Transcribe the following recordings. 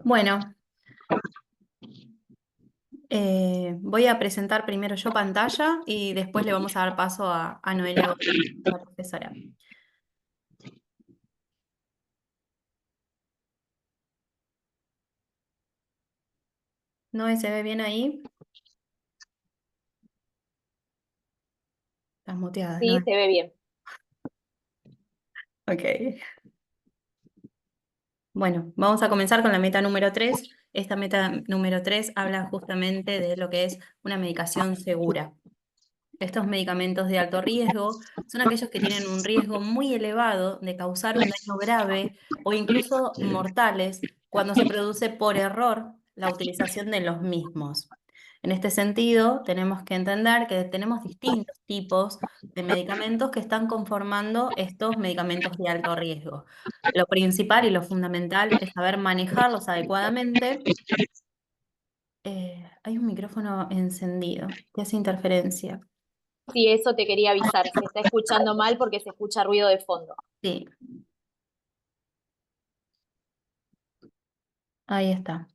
Bueno, voy a presentar primero yo pantalla y después le vamos a dar paso a Noelia Godoy, la profesora. ¿Noe se ve bien ahí? Estás muteada, Sí, Noe. se ve bien. Ok. Bueno, vamos a comenzar con la meta número 3. Esta meta número 3 habla justamente de lo que es una medicación segura. Estos medicamentos de alto riesgo son aquellos que tienen un riesgo muy elevado de causar un daño grave o incluso mortales cuando se produce por error la utilización de los mismos. En este sentido, tenemos que entender que tenemos distintos tipos de medicamentos que están conformando estos medicamentos de alto riesgo. Lo principal y lo fundamental es saber manejarlos adecuadamente. Hay un micrófono encendido que hace interferencia. Sí, eso te quería avisar. Se está escuchando mal porque se escucha ruido de fondo. Sí, ahí está.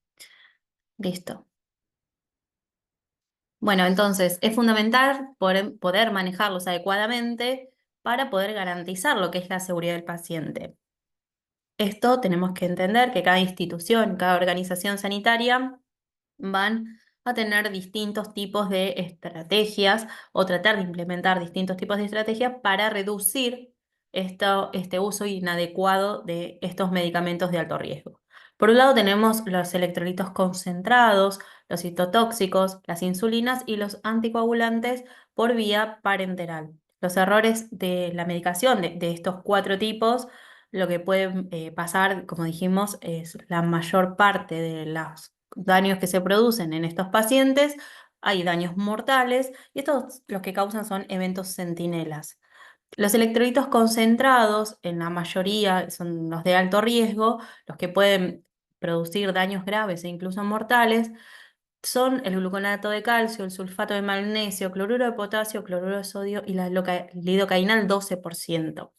Listo. Bueno, entonces es fundamental poder manejarlos adecuadamente para poder garantizar lo que es la seguridad del paciente. Esto tenemos que entender que cada institución, cada organización sanitaria van a tener distintos tipos de estrategias o tratar de implementar distintos tipos de estrategias para reducir este uso inadecuado de estos medicamentos de alto riesgo. Por un lado tenemos los electrolitos concentrados, los citotóxicos, las insulinas y los anticoagulantes por vía parenteral. Los errores de la medicación de estos cuatro tipos, lo que puede pasar, como dijimos, es la mayor parte de los daños que se producen en estos pacientes, hay daños mortales y estos los que causan son eventos centinelas. Los electrolitos concentrados, en la mayoría, son los de alto riesgo, los que pueden producir daños graves e incluso mortales, son el gluconato de calcio, el sulfato de magnesio, cloruro de potasio, cloruro de sodio y la lidocaína al 12%.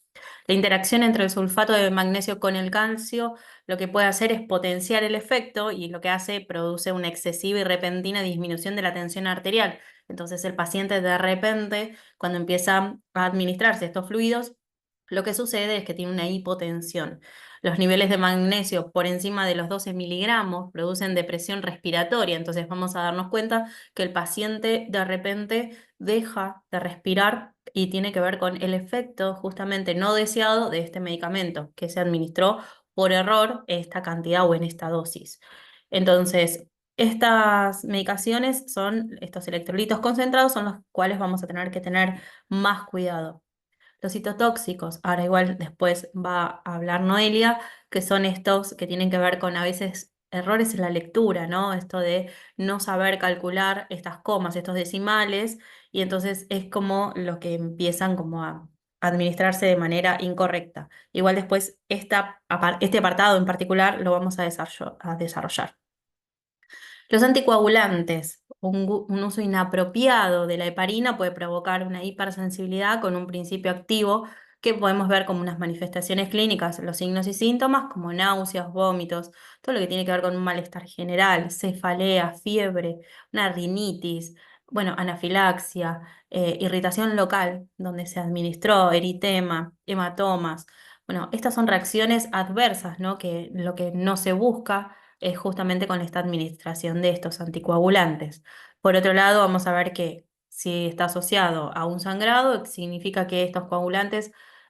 La interacción entre el sulfato de magnesio con el calcio lo que puede hacer es potenciar el efecto y lo que hace produce una excesiva y repentina disminución de la tensión arterial. Entonces el paciente de repente, cuando empieza a administrarse estos fluidos, lo que sucede es que tiene una hipotensión. Los niveles de magnesio por encima de los 12 miligramos producen depresión respiratoria, entonces vamos a darnos cuenta que el paciente de repente deja de respirar y tiene que ver con el efecto justamente no deseado de este medicamento que se administró por error en esta cantidad o en esta dosis. Entonces, estas medicaciones son, estos electrolitos concentrados son los cuales vamos a tener que tener más cuidado. Los citotóxicos, ahora igual después va a hablar Noelia, que son estos que tienen que ver con a veces errores en la lectura, ¿no? Esto de no saber calcular estas comas, estos decimales, y entonces es como lo que empiezan como a administrarse de manera incorrecta. Igual después este apartado en particular lo vamos a desarrollar. Los anticoagulantes, un uso inapropiado de la heparina puede provocar una hipersensibilidad con un principio activo que podemos ver como unas manifestaciones clínicas, los signos y síntomas como náuseas, vómitos, todo lo que tiene que ver con un malestar general, cefalea, fiebre, una rinitis, bueno, anafilaxia, irritación local donde se administró, eritema, hematomas. Bueno, estas son reacciones adversas, ¿no? Que lo que no se busca es justamente con esta administración de estos anticoagulantes. Por otro lado, vamos a ver que si está asociado a un sangrado, significa que estos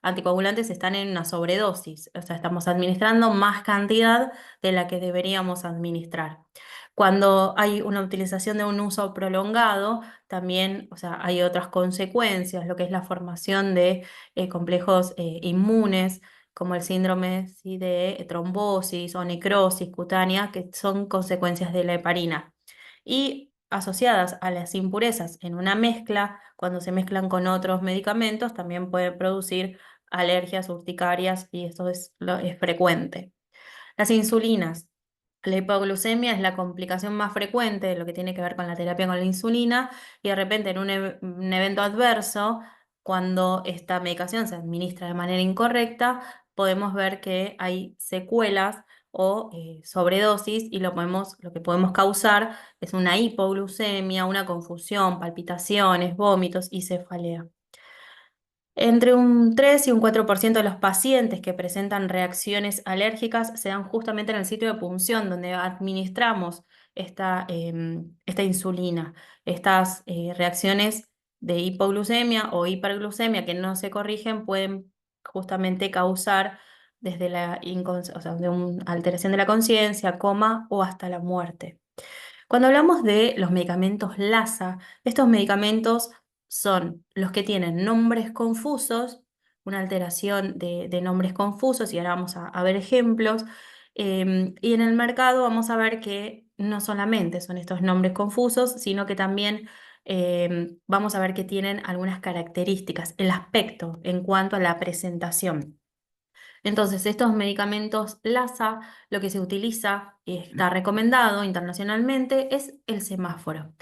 anticoagulantes están en una sobredosis, o sea, estamos administrando más cantidad de la que deberíamos administrar. Cuando hay una utilización de un uso prolongado, también, o sea, hay otras consecuencias, lo que es la formación de complejos inmunes, como el síndrome sí, de trombosis o necrosis cutánea, que son consecuencias de la heparina. Y asociadas a las impurezas en una mezcla, cuando se mezclan con otros medicamentos, también pueden producir alergias urticarias y esto es frecuente. Las insulinas. La hipoglucemia es la complicación más frecuente de lo que tiene que ver con la terapia con la insulina y de repente en un evento adverso, cuando esta medicación se administra de manera incorrecta, podemos ver que hay secuelas o sobredosis y lo que podemos causar es una hipoglucemia, una confusión, palpitaciones, vómitos y cefalea. Entre un 3 y un 4% de los pacientes que presentan reacciones alérgicas se dan justamente en el sitio de punción donde administramos esta insulina. Estas reacciones de hipoglucemia o hiperglucemia que no se corrigen pueden justamente causar desde o sea, de una alteración de la conciencia, coma o hasta la muerte. Cuando hablamos de los medicamentos LASA, estos medicamentos son los que tienen nombres confusos, una alteración de nombres confusos, y ahora vamos a ver ejemplos. Y en el mercado vamos a ver que no solamente son estos nombres confusos, sino que también vamos a ver que tienen algunas características, el aspecto en cuanto a la presentación. Entonces, estos medicamentos LASA, lo que se utiliza y está recomendado internacionalmente es el semáforo.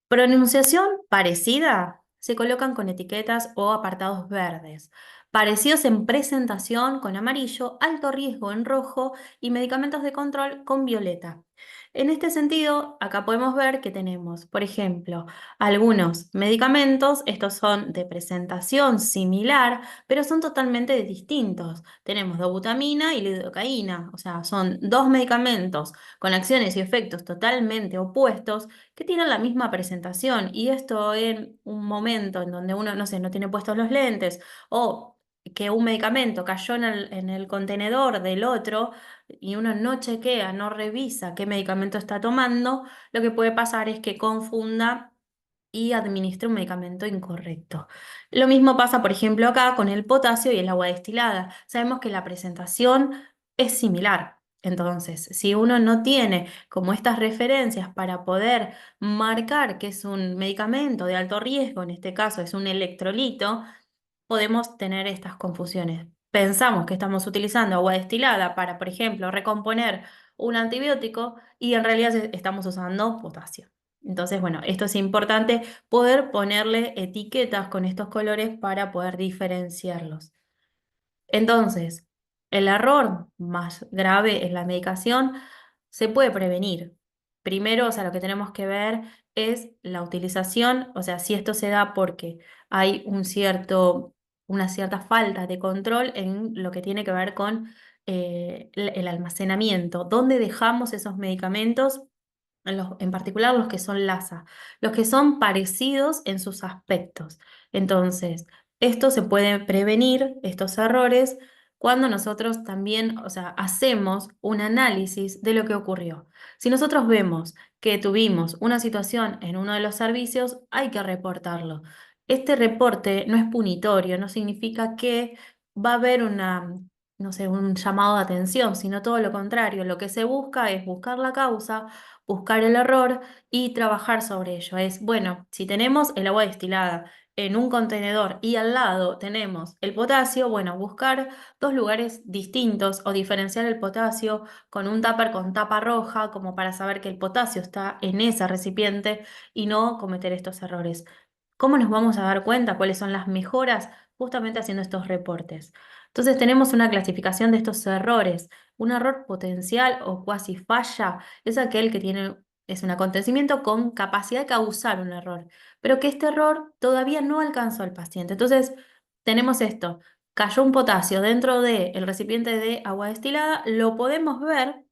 Pronunciación parecida, se colocan con etiquetas o apartados verdes. Parecidos en presentación con amarillo, alto riesgo en rojo y medicamentos de control con violeta. En este sentido, acá podemos ver que tenemos, por ejemplo, algunos medicamentos, estos son de presentación similar, pero son totalmente distintos. Tenemos dobutamina y lidocaína, o sea, son dos medicamentos con acciones y efectos totalmente opuestos que tienen la misma presentación. Y esto en un momento en donde uno, no sé, no tiene puestos los lentes o que un medicamento cayó en el contenedor del otro y uno no chequea, no revisa qué medicamento está tomando, lo que puede pasar es que confunda y administre un medicamento incorrecto. Lo mismo pasa, por ejemplo, acá con el potasio y el agua destilada. Sabemos que la presentación es similar. Entonces, si uno no tiene como estas referencias para poder marcar que es un medicamento de alto riesgo, en este caso es un electrolito, podemos tener estas confusiones. Pensamos que estamos utilizando agua destilada para, por ejemplo, recomponer un antibiótico y en realidad estamos usando potasio. Entonces, bueno, esto es importante poder ponerle etiquetas con estos colores para poder diferenciarlos. Entonces, el error más grave en la medicación se puede prevenir. Primero, o sea, lo que tenemos que ver es la utilización, o sea, si esto se da porque hay una cierta falta de control en lo que tiene que ver con el almacenamiento, dónde dejamos esos medicamentos, en particular los que son LASA, los que son parecidos en sus aspectos. Entonces, esto se puede prevenir, estos errores, cuando nosotros también, o sea, hacemos un análisis de lo que ocurrió. Si nosotros vemos que tuvimos una situación en uno de los servicios, hay que reportarlo. Este reporte no es punitorio, no significa que va a haber no sé, un llamado de atención, sino todo lo contrario. Lo que se busca es buscar la causa, buscar el error y trabajar sobre ello. Es, bueno, si tenemos el agua destilada en un contenedor y al lado tenemos el potasio, bueno, buscar dos lugares distintos o diferenciar el potasio con un tupper con tapa roja, como para saber que el potasio está en ese recipiente y no cometer estos errores. ¿Cómo nos vamos a dar cuenta cuáles son las mejoras? Justamente haciendo estos reportes. Entonces tenemos una clasificación de estos errores. Un error potencial o cuasi falla es aquel que es un acontecimiento con capacidad de causar un error, pero que este error todavía no alcanzó al paciente. Entonces tenemos esto, cayó un potasio dentro del recipiente de agua destilada, lo podemos ver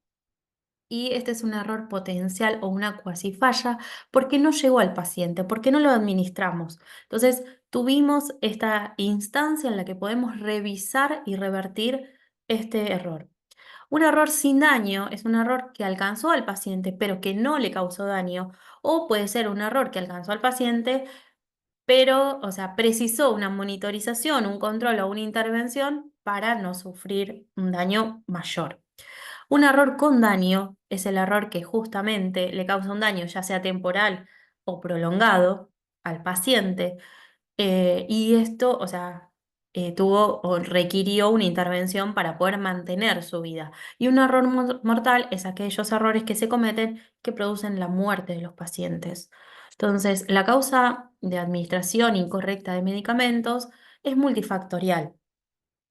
y este es un error potencial o una cuasi falla porque no llegó al paciente, porque no lo administramos. Entonces, tuvimos esta instancia en la que podemos revisar y revertir este error. Un error sin daño es un error que alcanzó al paciente, pero que no le causó daño, o puede ser un error que alcanzó al paciente, pero, o sea, precisó una monitorización, un control o una intervención para no sufrir un daño mayor. Un error con daño es el error que justamente le causa un daño, ya sea temporal o prolongado, al paciente, y esto, o sea, tuvo o requirió una intervención para poder mantener su vida. Y un error mortal es aquellos errores que se cometen que producen la muerte de los pacientes. Entonces, la causa de administración incorrecta de medicamentos es multifactorial.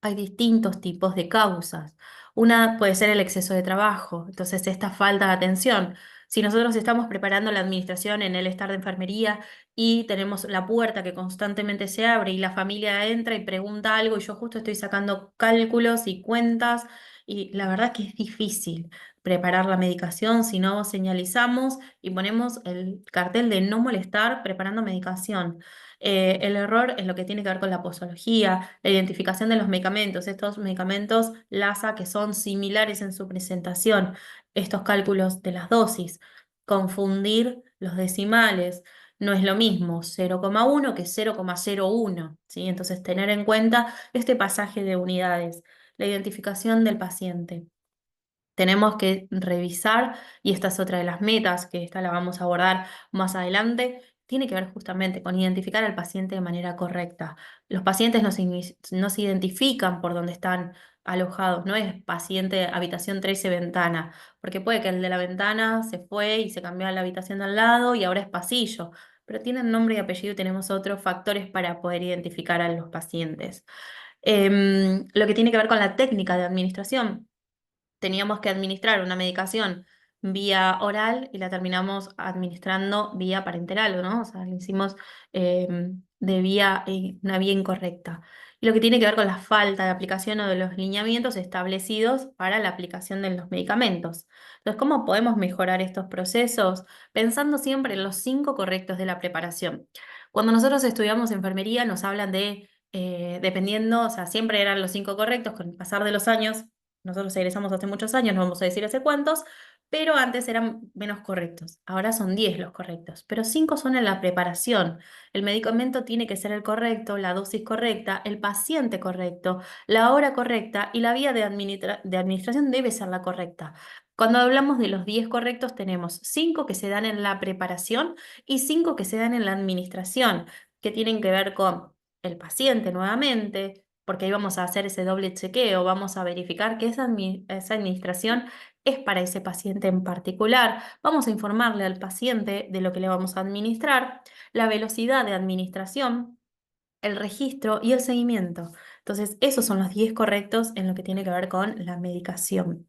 hay distintos tipos de causas. Una puede ser el exceso de trabajo, entonces esta falta de atención. Si nosotros estamos preparando la administración en el estar de enfermería y tenemos la puerta que constantemente se abre y la familia entra y pregunta algo y yo justo estoy sacando cálculos y cuentas y la verdad que es difícil preparar la medicación si no señalizamos y ponemos el cartel de no molestar preparando medicación. El error es lo que tiene que ver con la posología, la identificación de los medicamentos, estos medicamentos LASA que son similares en su presentación, estos cálculos de las dosis, confundir los decimales. No es lo mismo 0,1 que 0,01, ¿sí? Entonces, tener en cuenta este pasaje de unidades, la identificación del paciente. Tenemos que revisar, y esta es otra de las metas, que esta la vamos a abordar más adelante, tiene que ver justamente con identificar al paciente de manera correcta. Los pacientes no se identifican por donde están alojados, no es paciente habitación 13 ventana, porque puede que el de la ventana se fue y se cambió a la habitación de al lado y ahora es pasillo, pero tienen nombre y apellido y tenemos otros factores para poder identificar a los pacientes. Lo que tiene que ver con la técnica de administración, teníamos que administrar una medicación vía oral y la terminamos administrando vía parenteral, ¿no? O sea, lo hicimos de vía, una vía incorrecta. Y lo que tiene que ver con la falta de aplicación o de los lineamientos establecidos para la aplicación de los medicamentos. Entonces, ¿cómo podemos mejorar estos procesos? Pensando siempre en los 5 correctos de la preparación. Cuando nosotros estudiamos enfermería nos hablan de, dependiendo, o sea, siempre eran los 5 correctos, con el pasar de los años nosotros egresamos hace muchos años, no vamos a decir hace cuántos, pero antes eran menos correctos. Ahora son 10 los correctos, pero 5 son en la preparación. El medicamento tiene que ser el correcto, la dosis correcta, el paciente correcto, la hora correcta y la vía de administración debe ser la correcta. Cuando hablamos de los 10 correctos, tenemos 5 que se dan en la preparación y 5 que se dan en la administración, que tienen que ver con el paciente nuevamente, porque ahí vamos a hacer ese doble chequeo, vamos a verificar que esa administración es para ese paciente en particular. Vamos a informarle al paciente de lo que le vamos a administrar, la velocidad de administración, el registro y el seguimiento. Entonces, esos son los 10 correctos en lo que tiene que ver con la medicación.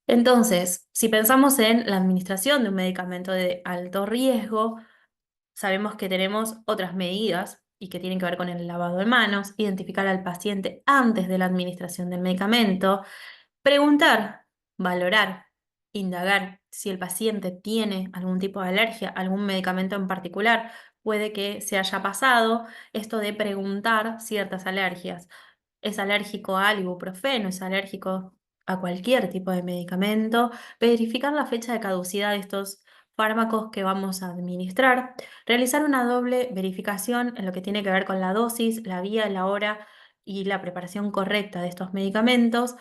Entonces, si pensamos en la administración de un medicamento de alto riesgo, sabemos que tenemos otras medidas y que tienen que ver con el lavado de manos, identificar al paciente antes de la administración del medicamento, preguntar, valorar, indagar si el paciente tiene algún tipo de alergia, algún medicamento en particular. Puede que se haya pasado esto de preguntar ciertas alergias. ¿Es alérgico al ibuprofeno? ¿Es alérgico a cualquier tipo de medicamento? Verificar la fecha de caducidad de estos fármacos que vamos a administrar. Realizar una doble verificación en lo que tiene que ver con la dosis, la vía, la hora y la preparación correcta de estos medicamentos.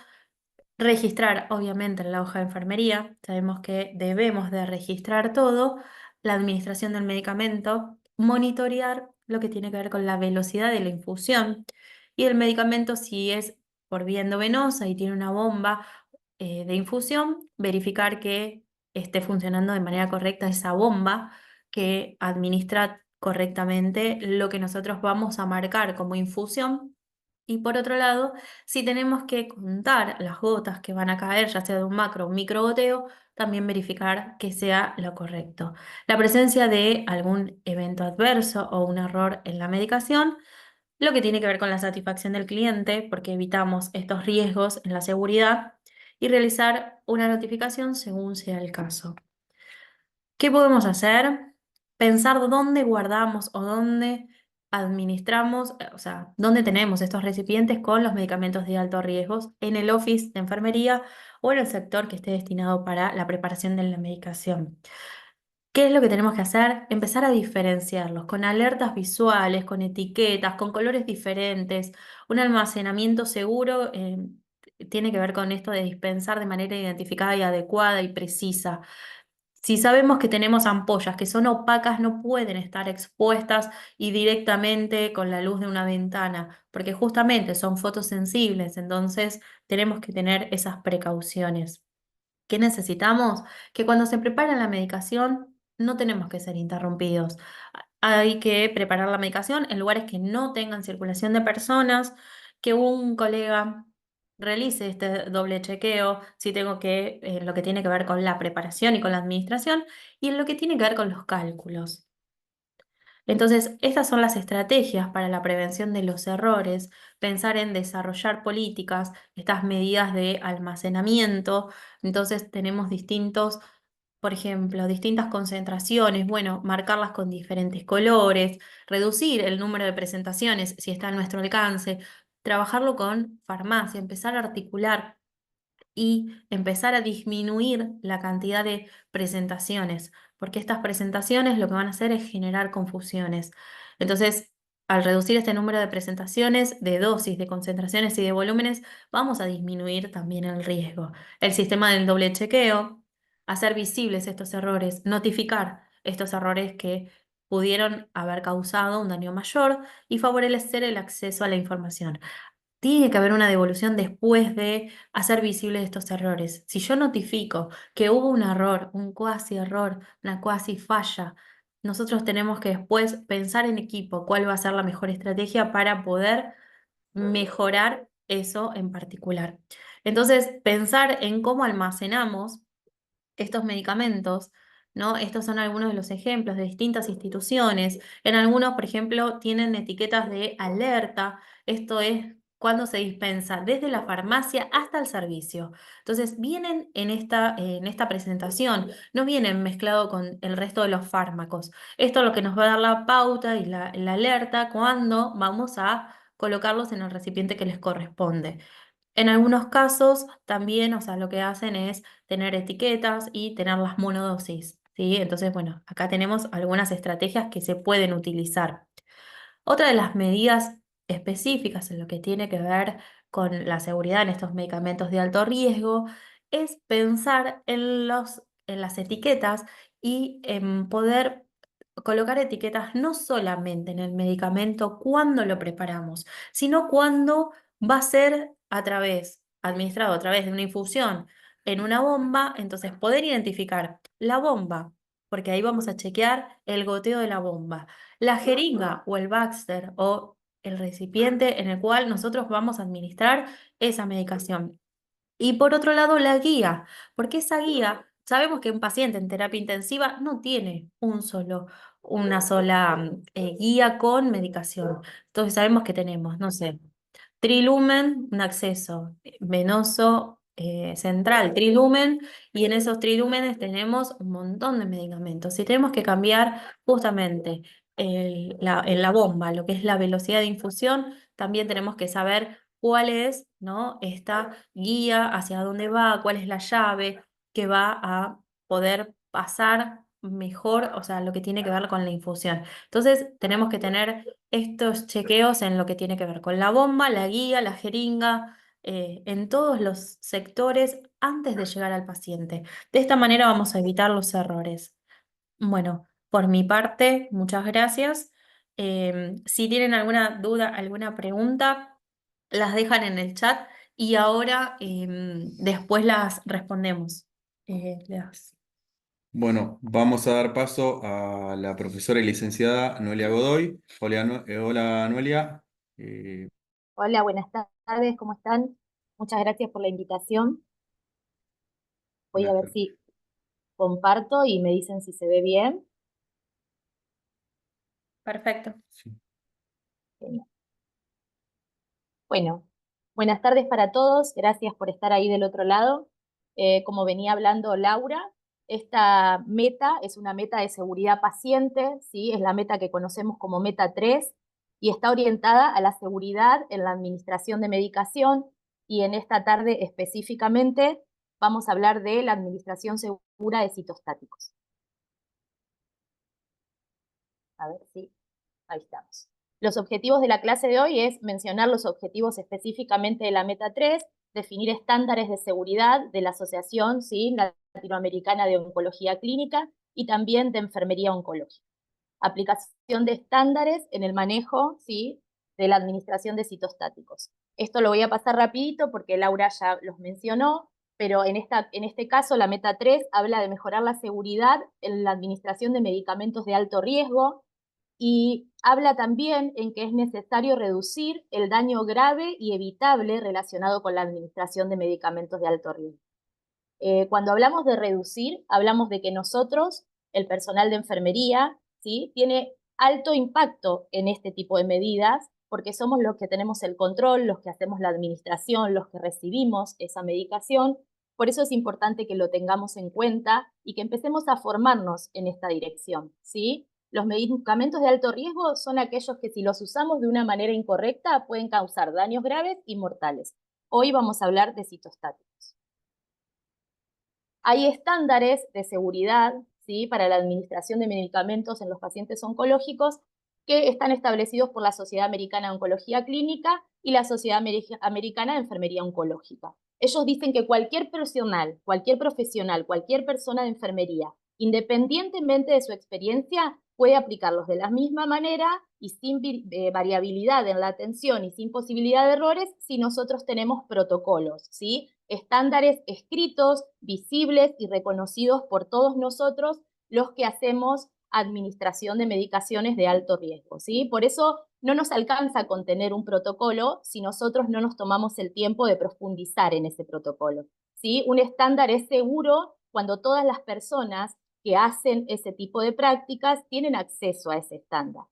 Registrar, obviamente, en la hoja de enfermería, sabemos que debemos de registrar todo, la administración del medicamento, monitorear lo que tiene que ver con la velocidad de la infusión y el medicamento si es por vía endovenosa y tiene una bomba de infusión, verificar que esté funcionando de manera correcta esa bomba que administra correctamente lo que nosotros vamos a marcar como infusión. Y por otro lado, si tenemos que contar las gotas que van a caer, ya sea de un macro o un micro goteo, también verificar que sea lo correcto. La presencia de algún evento adverso o un error en la medicación, lo que tiene que ver con la satisfacción del cliente, porque evitamos estos riesgos en la seguridad, y realizar una notificación según sea el caso. ¿Qué podemos hacer? Pensar dónde guardamos o dónde administramos, o sea, dónde tenemos estos recipientes con los medicamentos de alto riesgo en el office de enfermería o en el sector que esté destinado para la preparación de la medicación. ¿Qué es lo que tenemos que hacer? Empezar a diferenciarlos con alertas visuales, con etiquetas, con colores diferentes. Un almacenamiento seguro tiene que ver con esto de dispensar de manera identificada y adecuada y precisa. Si sabemos que tenemos ampollas que son opacas, no pueden estar expuestas y directamente con la luz de una ventana, porque justamente son fotosensibles, entonces tenemos que tener esas precauciones. ¿Qué necesitamos? Que cuando se prepara la medicación no tenemos que ser interrumpidos. Hay que preparar la medicación en lugares que no tengan circulación de personas, que un colega realice este doble chequeo, si tengo que, lo que tiene que ver con la preparación y con la administración, y en lo que tiene que ver con los cálculos. Entonces, estas son las estrategias para la prevención de los errores, pensar en desarrollar políticas, estas medidas de almacenamiento. Entonces, tenemos distintos, por ejemplo, distintas concentraciones, bueno, marcarlas con diferentes colores, reducir el número de presentaciones si está a nuestro alcance, trabajarlo con farmacia, empezar a articular y empezar a disminuir la cantidad de presentaciones, porque estas presentaciones lo que van a hacer es generar confusiones. Entonces, al reducir este número de presentaciones, de dosis, de concentraciones y de volúmenes, vamos a disminuir también el riesgo. El sistema del doble chequeo, hacer visibles estos errores, notificar estos errores que pudieron haber causado un daño mayor y favorecer el acceso a la información. Tiene que haber una devolución después de hacer visibles estos errores. Si yo notifico que hubo un error, un cuasi error, una cuasi falla, nosotros tenemos que después pensar en equipo cuál va a ser la mejor estrategia para poder mejorar eso en particular. Entonces, pensar en cómo almacenamos estos medicamentos, ¿no? Estos son algunos de los ejemplos de distintas instituciones. En algunos, por ejemplo, tienen etiquetas de alerta. Esto es cuando se dispensa desde la farmacia hasta el servicio. Entonces, vienen en esta presentación, no vienen mezclado con el resto de los fármacos. Esto es lo que nos va a dar la pauta y la alerta cuando vamos a colocarlos en el recipiente que les corresponde. En algunos casos también, o sea, lo que hacen es tener etiquetas y tener las monodosis, ¿sí? Entonces, bueno, acá tenemos algunas estrategias que se pueden utilizar. Otra de las medidas específicas en lo que tiene que ver con la seguridad en estos medicamentos de alto riesgo es pensar en las etiquetas y en poder colocar etiquetas no solamente en el medicamento cuando lo preparamos, sino cuando va a ser administrado a través de una infusión en una bomba, entonces poder identificar la bomba, porque ahí vamos a chequear el goteo de la bomba, la jeringa o el Baxter o el recipiente en el cual nosotros vamos a administrar esa medicación. Y por otro lado, la guía, porque esa guía, sabemos que un paciente en terapia intensiva no tiene una sola guía con medicación. Entonces sabemos que tenemos, no sé, trilumen, un acceso venoso central, trilumen, y en esos trilúmenes tenemos un montón de medicamentos. Si tenemos que cambiar justamente en la bomba, lo que es la velocidad de infusión, también tenemos que saber cuál es, ¿no? Esta guía, hacia dónde va, cuál es la llave que va a poder pasar mejor, o sea, lo que tiene que ver con la infusión. Entonces, tenemos que tener estos chequeos en lo que tiene que ver con la bomba, la guía, la jeringa, en todos los sectores antes de llegar al paciente. De esta manera vamos a evitar los errores. Bueno, por mi parte, muchas gracias. Si tienen alguna duda, alguna pregunta, las dejan en el chat y ahora después las respondemos. Las- Bueno, vamos a dar paso a la profesora y licenciada Noelia Godoy. Hola, hola Noelia. Eh, Hola, buenas tardes, ¿cómo están? Muchas gracias por la invitación. Voy a buenas ver tardes. si comparto y me dicen si se ve bien. Perfecto. Sí. Genial. Bueno, buenas tardes para todos, gracias por estar ahí del otro lado. Como venía hablando Laura, esta meta es una meta de seguridad paciente, ¿sí? Es la meta que conocemos como meta 3 y está orientada a la seguridad en la administración de medicación, y en esta tarde específicamente vamos a hablar de la administración segura de citostáticos. A ver si ahí estamos. Los objetivos de la clase de hoy es mencionar los objetivos específicamente de la meta 3, definir estándares de seguridad de la Asociación, ¿sí?, Latinoamericana de Oncología Clínica y también de Enfermería Oncológica. Aplicación de estándares en el manejo, ¿sí?, de la administración de citostáticos. Esto lo voy a pasar rapidito porque Laura ya los mencionó, pero en este caso la meta 3 habla de mejorar la seguridad en la administración de medicamentos de alto riesgo, y habla también en que es necesario reducir el daño grave y evitable relacionado con la administración de medicamentos de alto riesgo. Cuando hablamos de reducir, hablamos de que nosotros, el personal de enfermería, ¿sí?, tiene alto impacto en este tipo de medidas, porque somos los que tenemos el control, los que hacemos la administración, los que recibimos esa medicación. Por eso es importante que lo tengamos en cuenta y que empecemos a formarnos en esta dirección, ¿sí? Los medicamentos de alto riesgo son aquellos que, si los usamos de una manera incorrecta, pueden causar daños graves y mortales. Hoy vamos a hablar de citostáticos. Hay estándares de seguridad, ¿sí?, para la administración de medicamentos en los pacientes oncológicos que están establecidos por la Sociedad Americana de Oncología Clínica y la Sociedad Americana de Enfermería Oncológica. Ellos dicen que cualquier profesional, cualquier persona de enfermería, independientemente de su experiencia, puede aplicarlos de la misma manera y sin variabilidad en la atención y sin posibilidad de errores si nosotros tenemos protocolos, ¿sí?, estándares escritos, visibles y reconocidos por todos nosotros los que hacemos administración de medicaciones de alto riesgo, ¿sí? Por eso no nos alcanza con tener un protocolo si nosotros no nos tomamos el tiempo de profundizar en ese protocolo, ¿sí? Un estándar es seguro cuando todas las personas que hacen ese tipo de prácticas tienen acceso a ese estándar.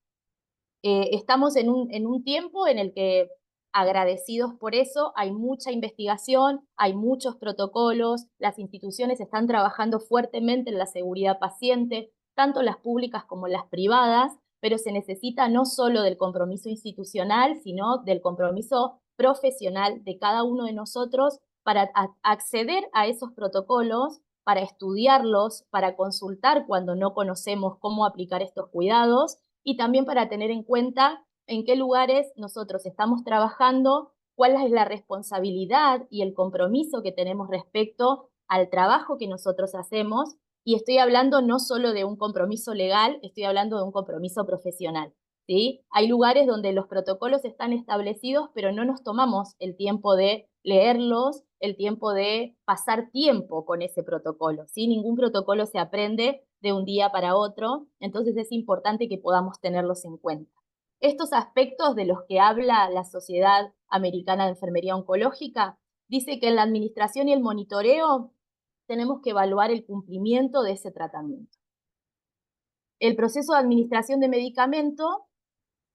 Estamos en un tiempo en el que, agradecidos por eso, hay mucha investigación, hay muchos protocolos, las instituciones están trabajando fuertemente en la seguridad paciente, tanto las públicas como las privadas, pero se necesita no solo del compromiso institucional, sino del compromiso profesional de cada uno de nosotros para acceder a esos protocolos, para estudiarlos, para consultar cuando no conocemos cómo aplicar estos cuidados, y también para tener en cuenta en qué lugares nosotros estamos trabajando, cuál es la responsabilidad y el compromiso que tenemos respecto al trabajo que nosotros hacemos. Y estoy hablando no solo de un compromiso legal, estoy hablando de un compromiso profesional, ¿sí? Hay lugares donde los protocolos están establecidos, pero no nos tomamos el tiempo de leerlos, el tiempo de pasar tiempo con ese protocolo, ¿sí? Ningún protocolo se aprende de un día para otro, entonces es importante que podamos tenerlos en cuenta. Estos aspectos de los que habla la Sociedad Americana de Enfermería Oncológica dice que en la administración y el monitoreo tenemos que evaluar el cumplimiento de ese tratamiento. El proceso de administración de medicamento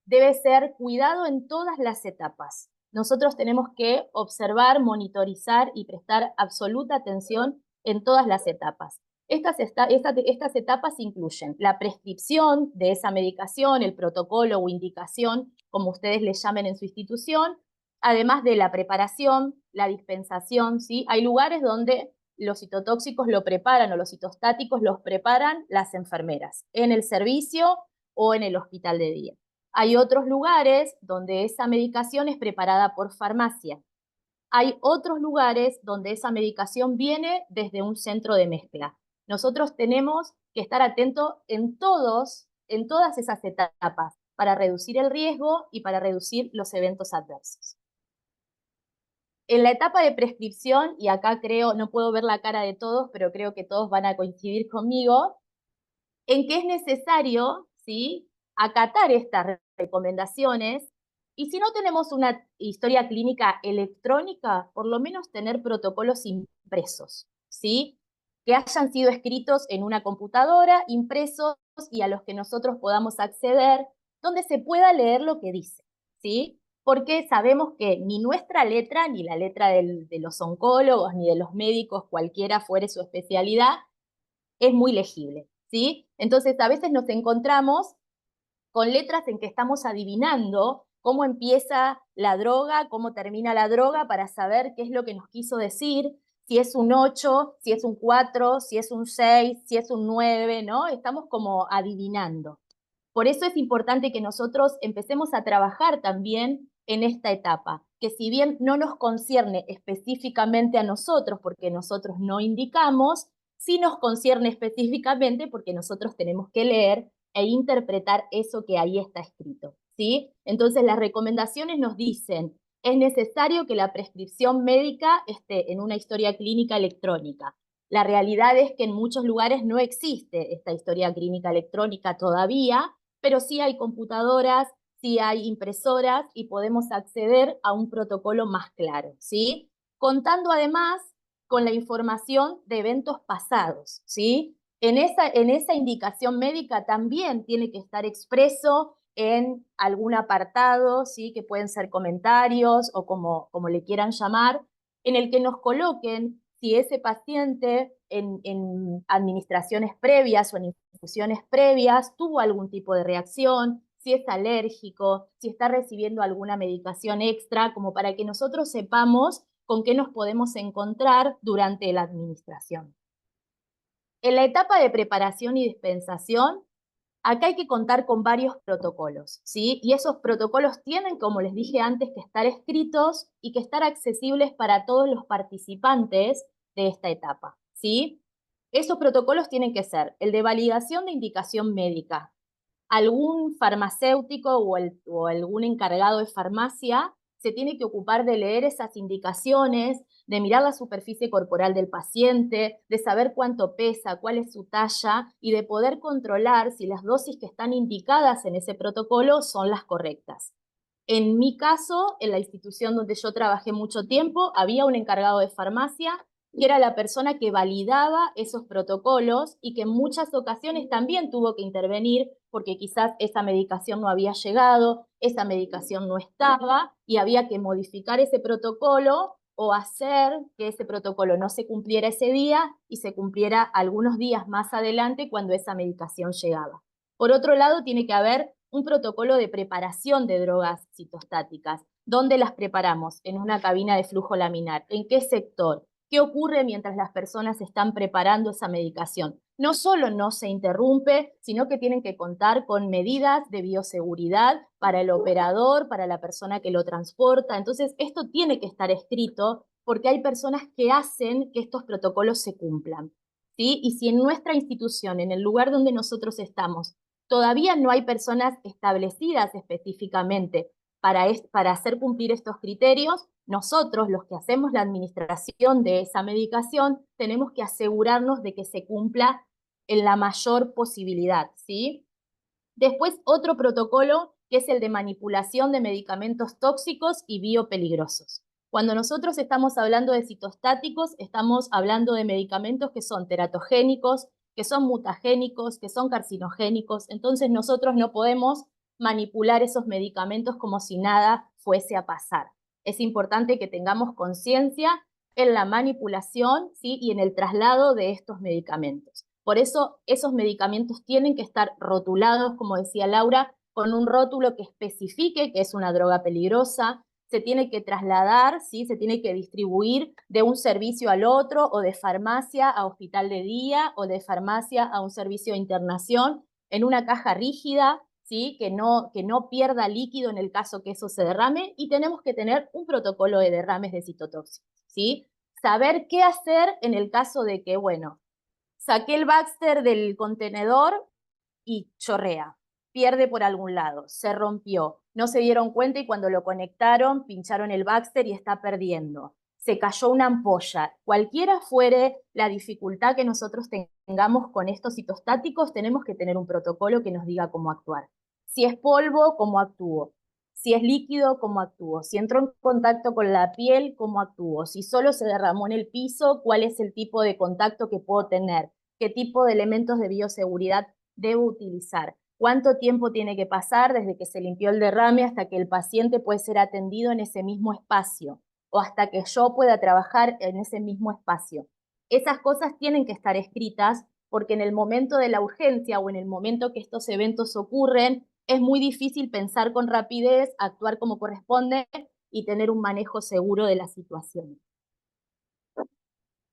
debe ser cuidado en todas las etapas. Nosotros tenemos que observar, monitorizar y prestar absoluta atención en todas las etapas. Estas etapas incluyen la prescripción de esa medicación, el protocolo o indicación, como ustedes le llamen en su institución, además de la preparación, la dispensación, ¿sí? Hay lugares donde los citotóxicos lo preparan o los citostáticos los preparan las enfermeras, en el servicio o en el hospital de día. Hay otros lugares donde esa medicación es preparada por farmacia. Hay otros lugares donde esa medicación viene desde un centro de mezcla. Nosotros tenemos que estar atentos en todas esas etapas para reducir el riesgo y para reducir los eventos adversos. En la etapa de prescripción, y acá creo, no puedo ver la cara de todos, pero creo que todos van a coincidir conmigo, en que es necesario, ¿sí?, acatar estas recomendaciones, y si no tenemos una historia clínica electrónica, por lo menos tener protocolos impresos, ¿sí?, que hayan sido escritos en una computadora, impresos, y a los que nosotros podamos acceder, donde se pueda leer lo que dice, ¿sí? Porque sabemos que ni nuestra letra, ni la letra de los oncólogos, ni de los médicos, cualquiera fuere su especialidad, es muy legible, ¿sí? Entonces, a veces nos encontramos con letras en que estamos adivinando cómo empieza la droga, cómo termina la droga, para saber qué es lo que nos quiso decir, si es un 8, si es un 4, si es un 6, si es un 9, ¿no? Estamos como adivinando. Por eso es importante que nosotros empecemos a trabajar también en esta etapa, que si bien no nos concierne específicamente a nosotros, porque nosotros no indicamos, sí nos concierne específicamente porque nosotros tenemos que leer e interpretar eso que ahí está escrito, ¿sí? Entonces las recomendaciones nos dicen, es necesario que la prescripción médica esté en una historia clínica electrónica. La realidad es que en muchos lugares no existe esta historia clínica electrónica todavía, pero sí hay computadoras, sí hay impresoras y podemos acceder a un protocolo más claro, ¿sí? Contando además con la información de eventos pasados, ¿sí? En esa indicación médica también tiene que estar expreso en algún apartado, ¿sí? Que pueden ser comentarios o como le quieran llamar, en el que nos coloquen si ese paciente en administraciones previas o en infusiones previas tuvo algún tipo de reacción, si es alérgico, si está recibiendo alguna medicación extra, como para que nosotros sepamos con qué nos podemos encontrar durante la administración. En la etapa de preparación y dispensación, acá hay que contar con varios protocolos, ¿sí? Y esos protocolos tienen, como les dije antes, que estar escritos y que estar accesibles para todos los participantes de esta etapa, ¿sí? Esos protocolos tienen que ser el de validación de indicación médica. Algún farmacéutico o algún encargado de farmacia se tiene que ocupar de leer esas indicaciones, de mirar la superficie corporal del paciente, de saber cuánto pesa, cuál es su talla y de poder controlar si las dosis que están indicadas en ese protocolo son las correctas. En mi caso, en la institución donde yo trabajé mucho tiempo, había un encargado de farmacia que era la persona que validaba esos protocolos y que en muchas ocasiones también tuvo que intervenir porque quizás esa medicación no había llegado, esa medicación no estaba y había que modificar ese protocolo o hacer que ese protocolo no se cumpliera ese día y se cumpliera algunos días más adelante cuando esa medicación llegaba. Por otro lado, tiene que haber un protocolo de preparación de drogas citostáticas. ¿Dónde las preparamos? En una cabina de flujo laminar. ¿En qué sector? ¿Qué ocurre mientras las personas están preparando esa medicación? No solo no se interrumpe, sino que tienen que contar con medidas de bioseguridad para el operador, para la persona que lo transporta. Entonces, esto tiene que estar escrito porque hay personas que hacen que estos protocolos se cumplan, ¿sí? Y si en nuestra institución, en el lugar donde nosotros estamos, todavía no hay personas establecidas específicamente para hacer cumplir estos criterios, nosotros, los que hacemos la administración de esa medicación, tenemos que asegurarnos de que se cumpla en la mayor posibilidad, ¿sí? Después, otro protocolo que es el de manipulación de medicamentos tóxicos y biopeligrosos. Cuando nosotros estamos hablando de citostáticos, estamos hablando de medicamentos que son teratogénicos, que son mutagénicos, que son carcinogénicos. Entonces nosotros no podemos manipular esos medicamentos como si nada fuese a pasar. Es importante que tengamos conciencia en la manipulación, ¿sí? Y en el traslado de estos medicamentos. Por eso esos medicamentos tienen que estar rotulados, como decía Laura, con un rótulo que especifique que es una droga peligrosa, se tiene que trasladar, ¿sí? Se tiene que distribuir de un servicio al otro o de farmacia a hospital de día o de farmacia a un servicio de internación en una caja rígida, ¿sí? Que no pierda líquido en el caso que eso se derrame y tenemos que tener un protocolo de derrames de citotóxicos, ¿sí? Saber qué hacer en el caso de que, bueno, saqué el Baxter del contenedor y chorrea, pierde por algún lado, se rompió, no se dieron cuenta y cuando lo conectaron, pincharon el Baxter y está perdiendo. Se cayó una ampolla. Cualquiera fuere la dificultad que nosotros tengamos con estos citostáticos, tenemos que tener un protocolo que nos diga cómo actuar. Si es polvo, cómo actúo. Si es líquido, cómo actúo. Si entró en contacto con la piel, cómo actúo. Si solo se derramó en el piso, cuál es el tipo de contacto que puedo tener. Qué tipo de elementos de bioseguridad debo utilizar. ¿Cuánto tiempo tiene que pasar desde que se limpió el derrame hasta que el paciente puede ser atendido en ese mismo espacio o hasta que yo pueda trabajar en ese mismo espacio? Esas cosas tienen que estar escritas porque en el momento de la urgencia o en el momento que estos eventos ocurren, es muy difícil pensar con rapidez, actuar como corresponde y tener un manejo seguro de la situación.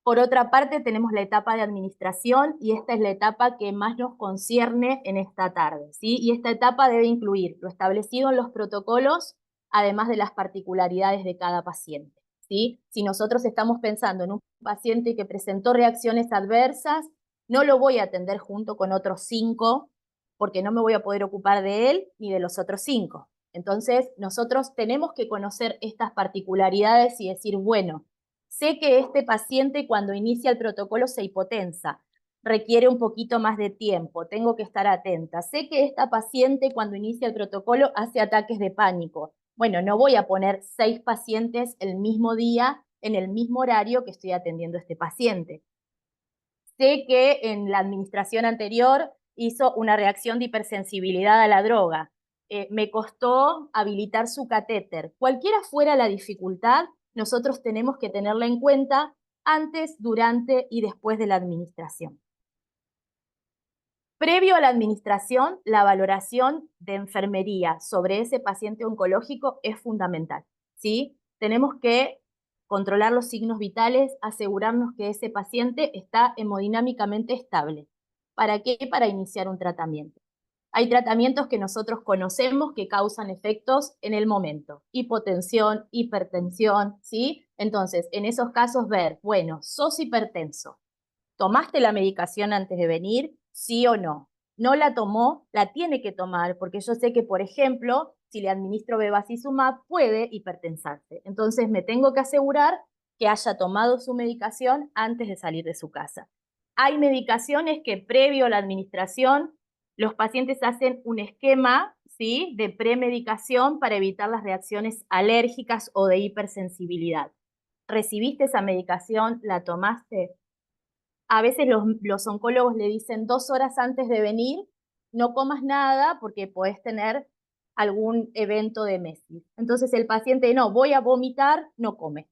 Por otra parte, tenemos la etapa de administración y esta es la etapa que más nos concierne en esta tarde, ¿sí? Y esta etapa debe incluir lo establecido en los protocolos, además de las particularidades de cada paciente, ¿sí? Si nosotros estamos pensando en un paciente que presentó reacciones adversas, no lo voy a atender junto con otros 5 porque no me voy a poder ocupar de él ni de los otros 5. Entonces, nosotros tenemos que conocer estas particularidades y decir, bueno, sé que este paciente cuando inicia el protocolo se hipotensa. requiere un poquito más de tiempo, tengo que estar atenta. Sé que esta paciente cuando inicia el protocolo hace ataques de pánico. Bueno, no voy a poner 6 pacientes el mismo día, en el mismo horario que estoy atendiendo a este paciente. Sé que en la administración anterior hizo una reacción de hipersensibilidad a la droga. Me costó habilitar su catéter. Cualquiera fuera la dificultad, nosotros tenemos que tenerla en cuenta antes, durante y después de la administración. Previo a la administración, la valoración de enfermería sobre ese paciente oncológico es fundamental, ¿sí? Tenemos que controlar los signos vitales, asegurarnos que ese paciente está hemodinámicamente estable. ¿Para qué? Para iniciar un tratamiento. Hay tratamientos que nosotros conocemos que causan efectos en el momento. Hipotensión, hipertensión, ¿sí? Entonces, en esos casos ver, bueno, sos hipertenso. ¿Tomaste la medicación antes de venir? ¿Sí o no? No la tomó, la tiene que tomar, porque yo sé que, por ejemplo, si le administro bevacizumab, puede hipertensarse. Entonces me tengo que asegurar que haya tomado su medicación antes de salir de su casa. Hay medicaciones que previo a la administración, los pacientes hacen un esquema, ¿sí?, de premedicación para evitar las reacciones alérgicas o de hipersensibilidad. ¿Recibiste esa medicación? ¿La tomaste? A veces los oncólogos le dicen 2 horas antes de venir, no comas nada porque podés tener algún evento de mesis. Entonces el paciente, no, voy a vomitar, no come.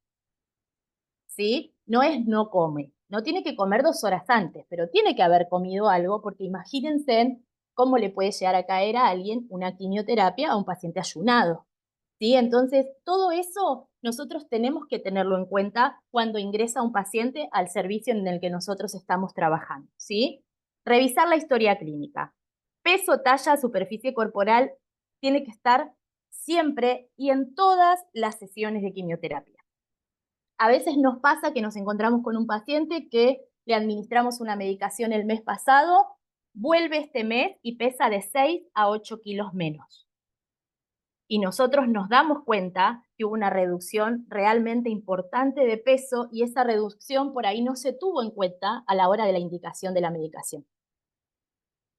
¿Sí? No es no come. No tiene que comer 2 horas antes, pero tiene que haber comido algo porque imagínense cómo le puede llegar a caer a alguien una quimioterapia a un paciente ayunado. ¿Sí? Entonces, todo eso nosotros tenemos que tenerlo en cuenta cuando ingresa un paciente al servicio en el que nosotros estamos trabajando, ¿sí? Revisar la historia clínica. Peso, talla, superficie corporal tiene que estar siempre y en todas las sesiones de quimioterapia. A veces nos pasa que nos encontramos con un paciente que le administramos una medicación el mes pasado, vuelve este mes y pesa de 6 a 8 kilos menos. Y nosotros nos damos cuenta que hubo una reducción realmente importante de peso y esa reducción por ahí no se tuvo en cuenta a la hora de la indicación de la medicación.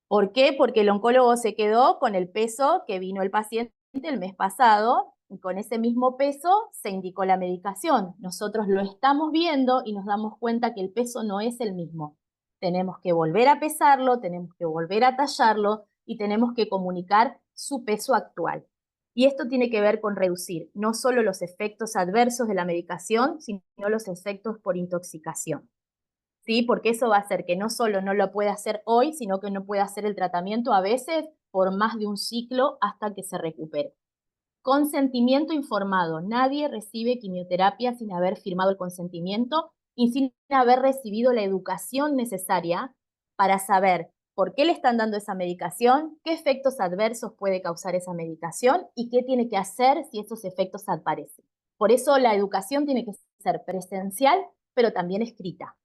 ¿Por qué? Porque el oncólogo se quedó con el peso que vino el paciente el mes pasado y con ese mismo peso se indicó la medicación. Nosotros lo estamos viendo y nos damos cuenta que el peso no es el mismo. Tenemos que volver a pesarlo, tenemos que volver a tallarlo y tenemos que comunicar su peso actual. Y esto tiene que ver con reducir no solo los efectos adversos de la medicación, sino los efectos por intoxicación. ¿Sí? Porque eso va a hacer que no solo no lo pueda hacer hoy, sino que no pueda hacer el tratamiento a veces por más de un ciclo hasta que se recupere. Consentimiento informado. Nadie recibe quimioterapia sin haber firmado el consentimiento y sin haber recibido la educación necesaria para saber por qué le están dando esa medicación, qué efectos adversos puede causar esa medicación y qué tiene que hacer si esos efectos aparecen. Por eso la educación tiene que ser presencial, pero también escrita.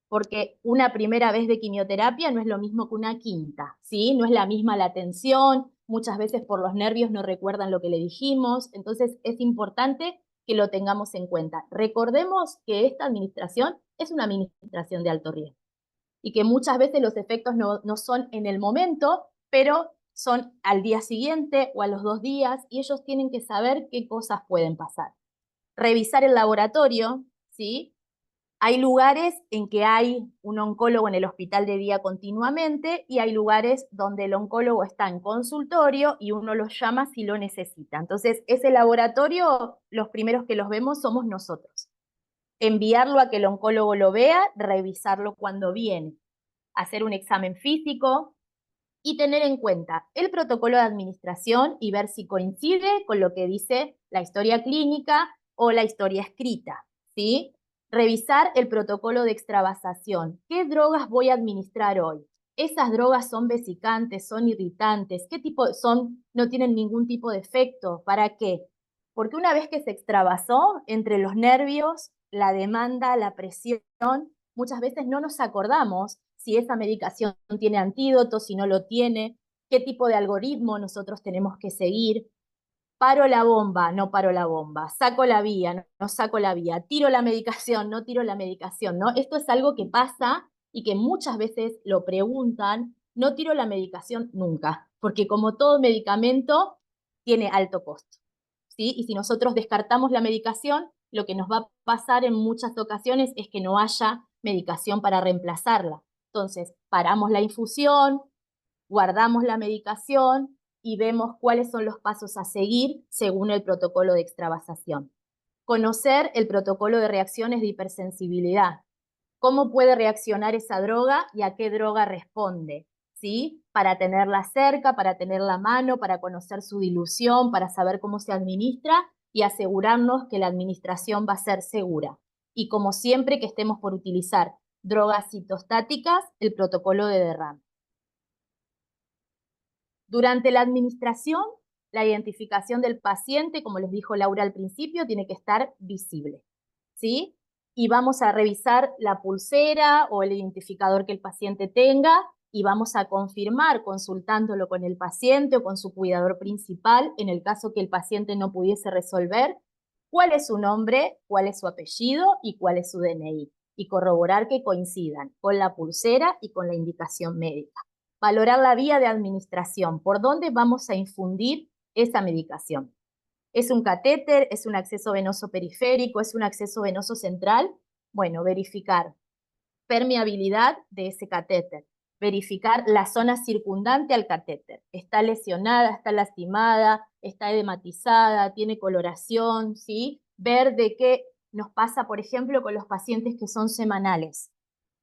Porque una primera vez de quimioterapia no es lo mismo que una quinta, ¿sí? No es la misma la atención, muchas veces por los nervios no recuerdan lo que le dijimos, entonces es importante que lo tengamos en cuenta. Recordemos que esta administración es una administración de alto riesgo y que muchas veces los efectos no son en el momento, pero son al día siguiente o a los 2 días y ellos tienen que saber qué cosas pueden pasar. Revisar el laboratorio, ¿sí? Hay lugares en que hay un oncólogo en el hospital de día continuamente y hay lugares donde el oncólogo está en consultorio y uno los llama si lo necesita. Entonces, ese laboratorio, los primeros que los vemos somos nosotros. Enviarlo a que el oncólogo lo vea, revisarlo cuando viene, hacer un examen físico y tener en cuenta el protocolo de administración y ver si coincide con lo que dice la historia clínica o la historia escrita, ¿sí? Revisar el protocolo de extravasación. ¿Qué drogas voy a administrar hoy? ¿Esas drogas son vesicantes, son irritantes? ¿Qué tipo son? ¿No tienen ningún tipo de efecto? ¿Para qué? Porque una vez que se extravasó, entre los nervios, la demanda, la presión, muchas veces no nos acordamos si esa medicación tiene antídoto, si no lo tiene, qué tipo de algoritmo nosotros tenemos que seguir. Paro la bomba, no paro la bomba, saco la vía, no saco la vía, tiro la medicación, no tiro la medicación, ¿no? Esto es algo que pasa y que muchas veces lo preguntan, no tiro la medicación nunca, porque como todo medicamento tiene alto costo, ¿sí? Y si nosotros descartamos la medicación, lo que nos va a pasar en muchas ocasiones es que no haya medicación para reemplazarla. Entonces, paramos la infusión, guardamos la medicación y vemos cuáles son los pasos a seguir según el protocolo de extravasación. Conocer el protocolo de reacciones de hipersensibilidad. Cómo puede reaccionar esa droga y a qué droga responde, ¿sí? Para tenerla cerca, para tenerla a mano, para conocer su dilución, para saber cómo se administra y asegurarnos que la administración va a ser segura. Y como siempre que estemos por utilizar drogas citostáticas, el protocolo de derrame. Durante la administración, la identificación del paciente, como les dijo Laura al principio, tiene que estar visible, ¿sí? Y vamos a revisar la pulsera o el identificador que el paciente tenga y vamos a confirmar consultándolo con el paciente o con su cuidador principal, en el caso que el paciente no pudiese resolver, cuál es su nombre, cuál es su apellido y cuál es su DNI, y corroborar que coincidan con la pulsera y con la indicación médica. Valorar la vía de administración, por dónde vamos a infundir esa medicación. ¿Es un catéter? ¿Es un acceso venoso periférico? ¿Es un acceso venoso central? Bueno, verificar permeabilidad de ese catéter, verificar la zona circundante al catéter. ¿Está lesionada? ¿Está lastimada? ¿Está edematizada? ¿Tiene coloración? ¿Sí? Ver de qué nos pasa, por ejemplo, con los pacientes que son semanales.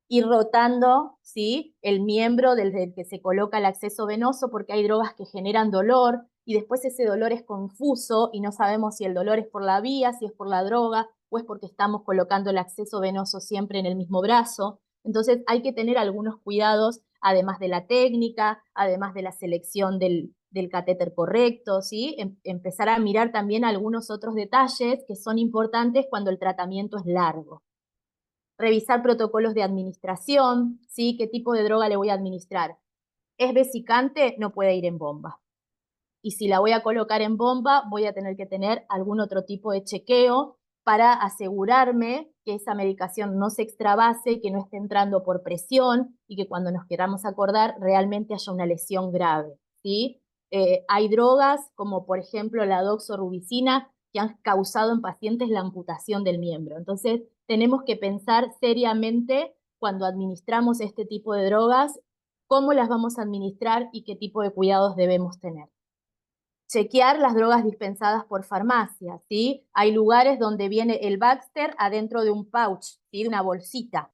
Ir rotando, ¿sí? El miembro desde el que se coloca el acceso venoso, porque hay drogas que generan dolor y después ese dolor es confuso y no sabemos si el dolor es por la vía, si es por la droga o es porque estamos colocando el acceso venoso siempre en el mismo brazo. Entonces hay que tener algunos cuidados, además de la técnica, además de la selección del catéter correcto, ¿sí? Empezar a mirar también algunos otros detalles que son importantes cuando el tratamiento es largo. Revisar protocolos de administración, ¿sí? ¿Qué tipo de droga le voy a administrar? ¿Es vesicante? No puede ir en bomba. Y si la voy a colocar en bomba, voy a tener que tener algún otro tipo de chequeo para asegurarme que esa medicación no se extravase, que no esté entrando por presión y que cuando nos queramos acordar realmente haya una lesión grave, ¿sí? Hay drogas como por ejemplo la doxorubicina que han causado en pacientes la amputación del miembro. Entonces tenemos que pensar seriamente cuando administramos este tipo de drogas, cómo las vamos a administrar y qué tipo de cuidados debemos tener. Chequear las drogas dispensadas por farmacia, ¿sí? Hay lugares donde viene el Baxter adentro de un pouch, ¿sí? De una bolsita.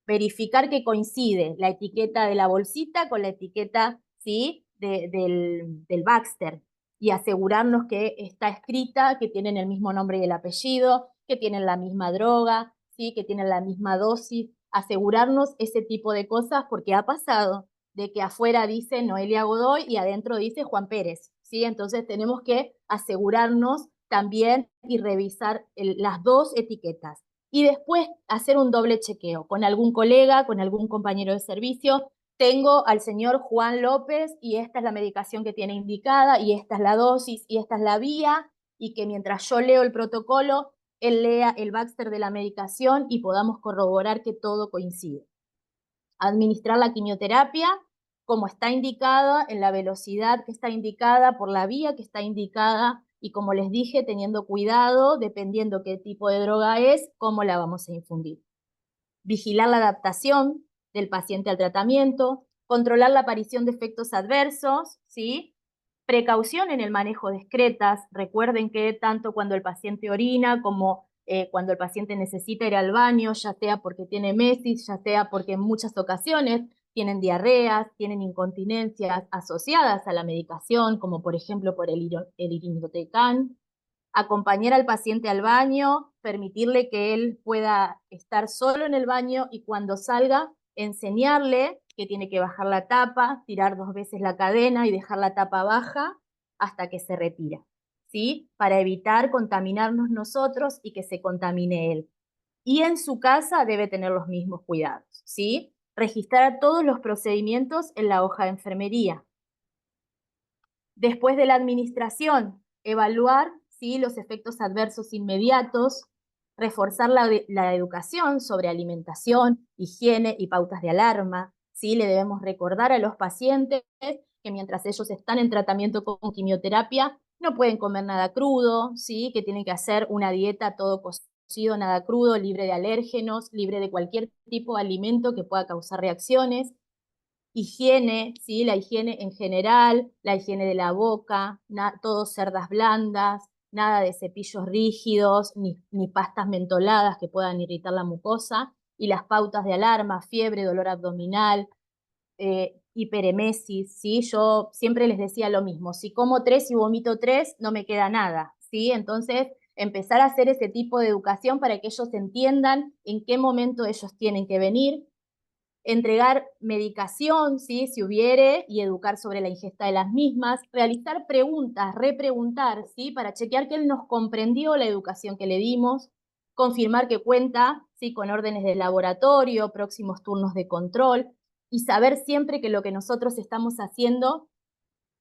Verificar que coincide la etiqueta de la bolsita con la etiqueta, ¿sí? del Baxter y asegurarnos que está escrita, que tienen el mismo nombre y el apellido, que tienen la misma droga, ¿sí? Que tienen la misma dosis. Asegurarnos ese tipo de cosas porque ha pasado de que afuera dice Noelia Godoy y adentro dice Juan Pérez, ¿sí? Entonces tenemos que asegurarnos también y revisar las dos etiquetas. Y después hacer un doble chequeo con algún colega, con algún compañero de servicio. Tengo al señor Juan López y esta es la medicación que tiene indicada y esta es la dosis y esta es la vía y que mientras yo leo el protocolo, él lea el Baxter de la medicación y podamos corroborar que todo coincide. Administrar la quimioterapia como está indicada, en la velocidad que está indicada, por la vía que está indicada y como les dije, teniendo cuidado, dependiendo qué tipo de droga es, cómo la vamos a infundir. Vigilar la adaptación del paciente al tratamiento, controlar la aparición de efectos adversos, ¿sí? Precaución en el manejo de excretas. Recuerden que tanto cuando el paciente orina como cuando el paciente necesita ir al baño, ya sea porque tiene mesis, ya sea porque en muchas ocasiones tienen diarreas, tienen incontinencias asociadas a la medicación, como por ejemplo por el irinotecan. Acompañar al paciente al baño, permitirle que él pueda estar solo en el baño y cuando salga, enseñarle que tiene que bajar la tapa, tirar 2 veces la cadena y dejar la tapa baja hasta que se retira, ¿sí? Para evitar contaminarnos nosotros y que se contamine él. Y en su casa debe tener los mismos cuidados, ¿sí? Registrar todos los procedimientos en la hoja de enfermería. Después de la administración, evaluar, ¿sí? Los efectos adversos inmediatos, reforzar la educación sobre alimentación, higiene y pautas de alarma, ¿sí? Le debemos recordar a los pacientes que mientras ellos están en tratamiento con quimioterapia, no pueden comer nada crudo, ¿sí? Que tienen que hacer una dieta todo cocido, nada crudo, libre de alérgenos, libre de cualquier tipo de alimento que pueda causar reacciones. Higiene, ¿sí? La higiene en general, la higiene de la boca, todo cerdas blandas, nada de cepillos rígidos, ni pastas mentoladas que puedan irritar la mucosa, y las pautas de alarma, fiebre, dolor abdominal, hiperemesis, ¿sí? Yo siempre les decía lo mismo, si como 3 y vomito 3, no me queda nada, ¿sí? Entonces, empezar a hacer ese tipo de educación para que ellos entiendan en qué momento ellos tienen que venir, entregar medicación, ¿sí? Si hubiere, y educar sobre la ingesta de las mismas, realizar preguntas, repreguntar, ¿sí? Para chequear que él nos comprendió la educación que le dimos, confirmar que cuenta, ¿sí? Con órdenes de laboratorio, próximos turnos de control, y saber siempre que lo que nosotros estamos haciendo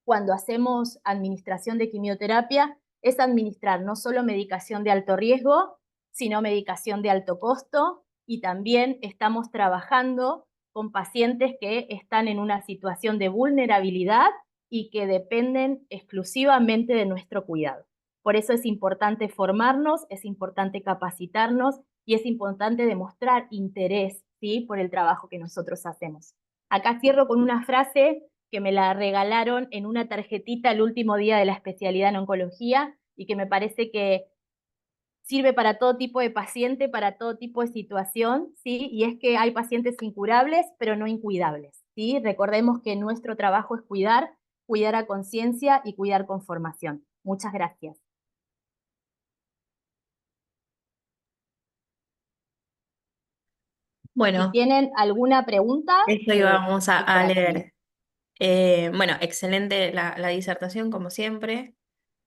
cuando hacemos administración de quimioterapia es administrar no solo medicación de alto riesgo, sino medicación de alto costo, y también estamos trabajando con pacientes que están en una situación de vulnerabilidad y que dependen exclusivamente de nuestro cuidado. Por eso es importante formarnos, es importante capacitarnos y es importante demostrar interés, ¿sí? Por el trabajo que nosotros hacemos. Acá cierro con una frase que me la regalaron en una tarjetita el último día de la especialidad en oncología y que me parece que sirve para todo tipo de paciente, para todo tipo de situación, ¿sí? Y es que hay pacientes incurables, pero no incuidables, ¿sí? Recordemos que nuestro trabajo es cuidar, cuidar a conciencia y cuidar con formación. Muchas gracias. Si Bueno, tienen alguna pregunta, eso íbamos estoy por a atender. leer. Bueno, excelente la disertación, como siempre.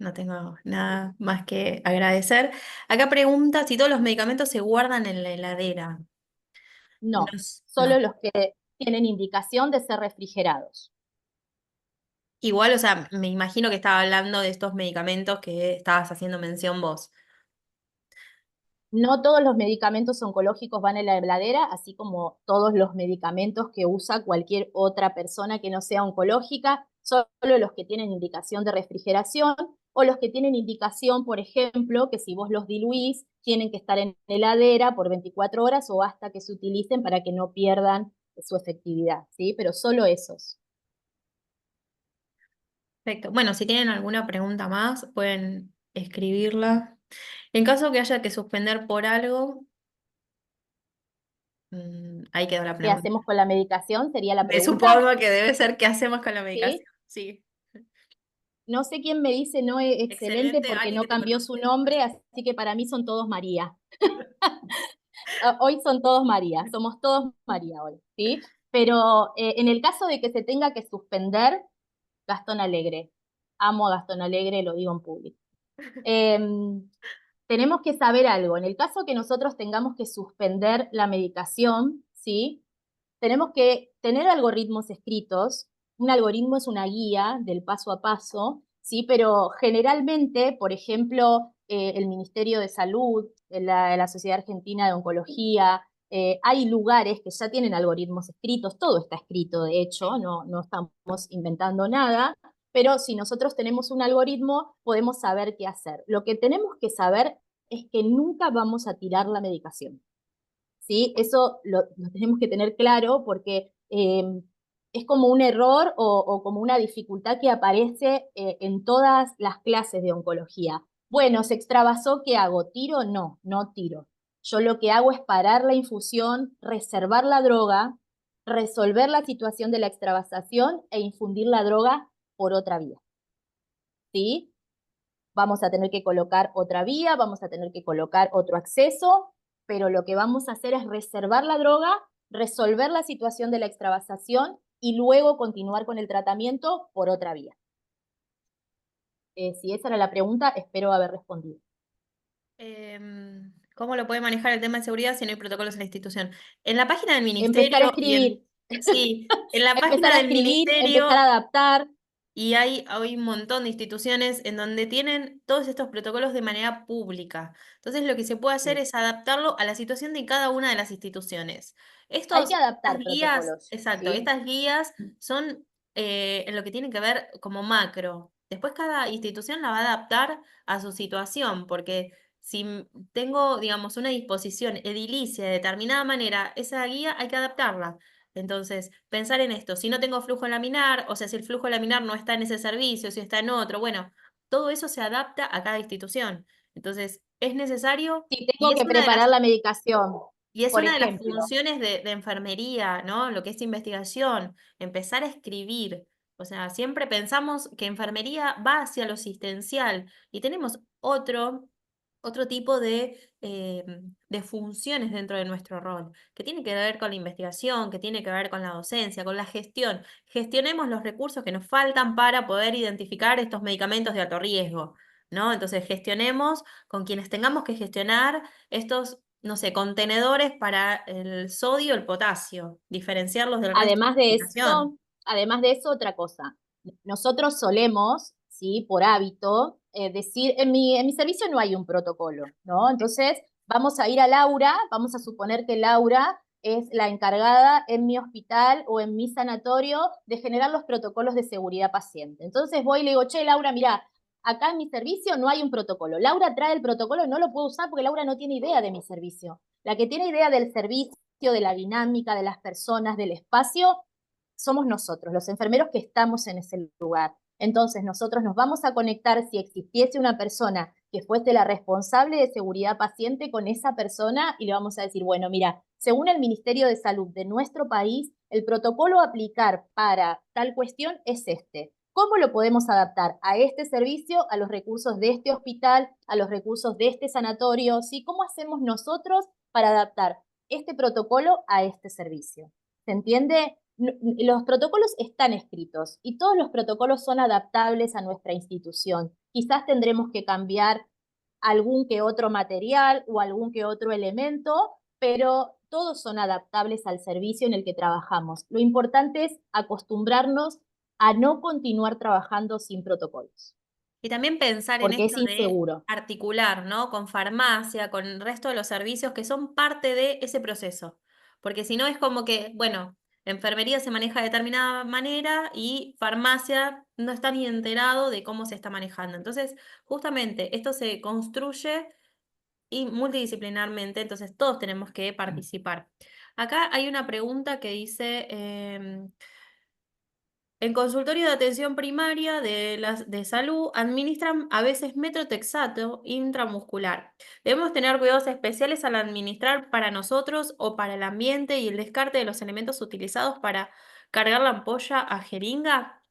No tengo nada más que agradecer. Acá pregunta si todos los medicamentos se guardan en la heladera. No, solo No. los que tienen indicación de ser refrigerados. Igual, o sea, me imagino que estaba hablando de estos medicamentos que estabas haciendo mención vos. No todos los medicamentos oncológicos van en la heladera, así como todos los medicamentos que usa cualquier otra persona que no sea oncológica, solo los que tienen indicación de refrigeración o los que tienen indicación, por ejemplo, que si vos los diluís, tienen que estar en heladera por 24 horas o hasta que se utilicen para que no pierdan su efectividad, ¿sí? Pero solo esos. Perfecto. Bueno, si tienen alguna pregunta más, pueden escribirla. En caso que haya que suspender por algo, ahí quedó la ¿Qué pregunta. hacemos con la medicación? Sería la Me pregunta, supongo que debe ser qué hacemos con la ¿sí? medicación. Sí. No sé quién me dice no excelente Excelente, porque alguien no que te cambió su conoce. nombre, así que para mí son todos María. Hoy son todos María, somos todos María hoy, ¿sí? Pero en el caso de que se tenga que suspender, Gastón Alegre. Amo a Gastón Alegre, lo digo en público. Tenemos que saber algo. En el caso que nosotros tengamos que suspender la medicación, ¿sí? Tenemos que tener algoritmos escritos. Un algoritmo es una guía del paso a paso, ¿sí? Pero generalmente, por ejemplo, el Ministerio de Salud, la Sociedad Argentina de Oncología, hay lugares que ya tienen algoritmos escritos, todo está escrito, de hecho, no estamos inventando nada, pero si nosotros tenemos un algoritmo, podemos saber qué hacer. Lo que tenemos que saber es que nunca vamos a tirar la medicación. ¿Sí? Eso lo tenemos que tener claro porque es como un error o como una dificultad que aparece en todas las clases de oncología. Bueno, se extravasó, ¿qué hago? ¿Tiro? No, no tiro. Yo lo que hago es parar la infusión, reservar la droga, resolver la situación de la extravasación e infundir la droga por otra vía. ¿Sí? Vamos a tener que colocar otra vía, vamos a tener que colocar otro acceso, pero lo que vamos a hacer es reservar la droga, resolver la situación de la extravasación y luego continuar con el tratamiento por otra vía. Si esa era la pregunta, espero haber respondido. ¿Cómo lo puede manejar el tema de seguridad si no hay protocolos en la institución? En la página del Empezar a ministerio y escribir, sí, en la empezar página a del escribir, empezar ministerio a adaptar. y hay un montón de instituciones en donde tienen todos estos protocolos de manera pública. Entonces, lo que se puede hacer Sí. es adaptarlo a la situación de cada una de las instituciones. Hay que Estas adaptar guías, protocolos, exacto, ¿sí? estas guías son en lo que tiene que ver como macro. Después cada institución la va a adaptar a su situación, porque si tengo, digamos, una disposición edilicia de determinada manera, esa guía hay que adaptarla. Entonces, pensar en esto, si no tengo flujo laminar, o sea, si el flujo laminar no está en ese servicio, si está en otro, bueno, todo eso se adapta a cada institución. Entonces, es necesario Si y tengo es que una de preparar las la medicación, y es por una de las ejemplo. funciones de enfermería, ¿no? Lo que es investigación, empezar a escribir. O sea, siempre pensamos que enfermería va hacia lo asistencial y tenemos otro tipo de funciones dentro de nuestro rol, que tiene que ver con la investigación, que tiene que ver con la docencia, con la gestión. Gestionemos los recursos que nos faltan para poder identificar estos medicamentos de alto riesgo, ¿no? Entonces, gestionemos con quienes tengamos que gestionar estos, no sé, contenedores para el sodio, el potasio, diferenciarlos del resto de Además la de medicación. eso, además de eso, otra cosa. Nosotros solemos, ¿sí? Por hábito, decir, en mi servicio no hay un protocolo, ¿no? Entonces, vamos a ir a Laura, vamos a suponer que Laura es la encargada en mi hospital o en mi sanatorio de generar los protocolos de seguridad paciente. Entonces voy y le digo, che, Laura, mira, acá en mi servicio no hay un protocolo. Laura trae el protocolo y no lo puedo usar porque Laura no tiene idea de mi servicio. La que tiene idea del servicio, de la dinámica, de las personas, del espacio, somos nosotros, los enfermeros que estamos en ese lugar. Entonces, nosotros nos vamos a conectar si existiese una persona que fuese la responsable de seguridad paciente con esa persona y le vamos a decir, bueno, mira, según el Ministerio de Salud de nuestro país, el protocolo a aplicar para tal cuestión es este. ¿Cómo lo podemos adaptar a este servicio, a los recursos de este hospital, a los recursos de este sanatorio? ¿Sí? ¿Cómo hacemos nosotros para adaptar este protocolo a este servicio? ¿Se entiende? Los protocolos están escritos y todos los protocolos son adaptables a nuestra institución. Quizás tendremos que cambiar algún que otro material o algún que otro elemento, pero todos son adaptables al servicio en el que trabajamos. Lo importante es acostumbrarnos a no continuar trabajando sin protocolos, Y también pensar en porque es esto de inseguro. articular, ¿no? Con farmacia, con el resto de los servicios que son parte de ese proceso. Porque si no es como que, bueno, enfermería se maneja de determinada manera y farmacia no está ni enterado de cómo se está manejando. Entonces, justamente, esto se construye y multidisciplinarmente, entonces todos tenemos que participar. Acá hay una pregunta que dice, en consultorio de atención primaria de salud administran a veces metrotexato intramuscular. ¿Debemos tener cuidados especiales al administrar para nosotros o para el ambiente y el descarte de los elementos utilizados para cargar la ampolla a jeringa?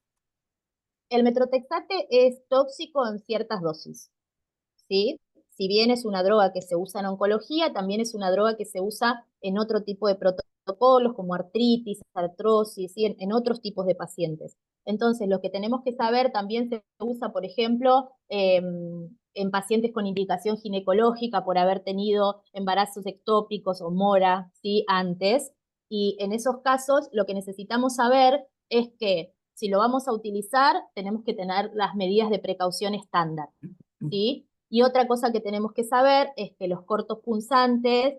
El metrotexate es tóxico en ciertas dosis. ¿Sí? Si bien es una droga que se usa en oncología, también es una droga que se usa en otro tipo de protocolos como artritis, artrosis, ¿sí? En otros tipos de pacientes. Entonces, lo que tenemos que saber también se usa, por ejemplo, en pacientes con indicación ginecológica por haber tenido embarazos ectópicos o mora, ¿sí? Antes. Y en esos casos, lo que necesitamos saber es que si lo vamos a utilizar, tenemos que tener las medidas de precaución estándar. ¿Sí? Y otra cosa que tenemos que saber es que los cortos punzantes,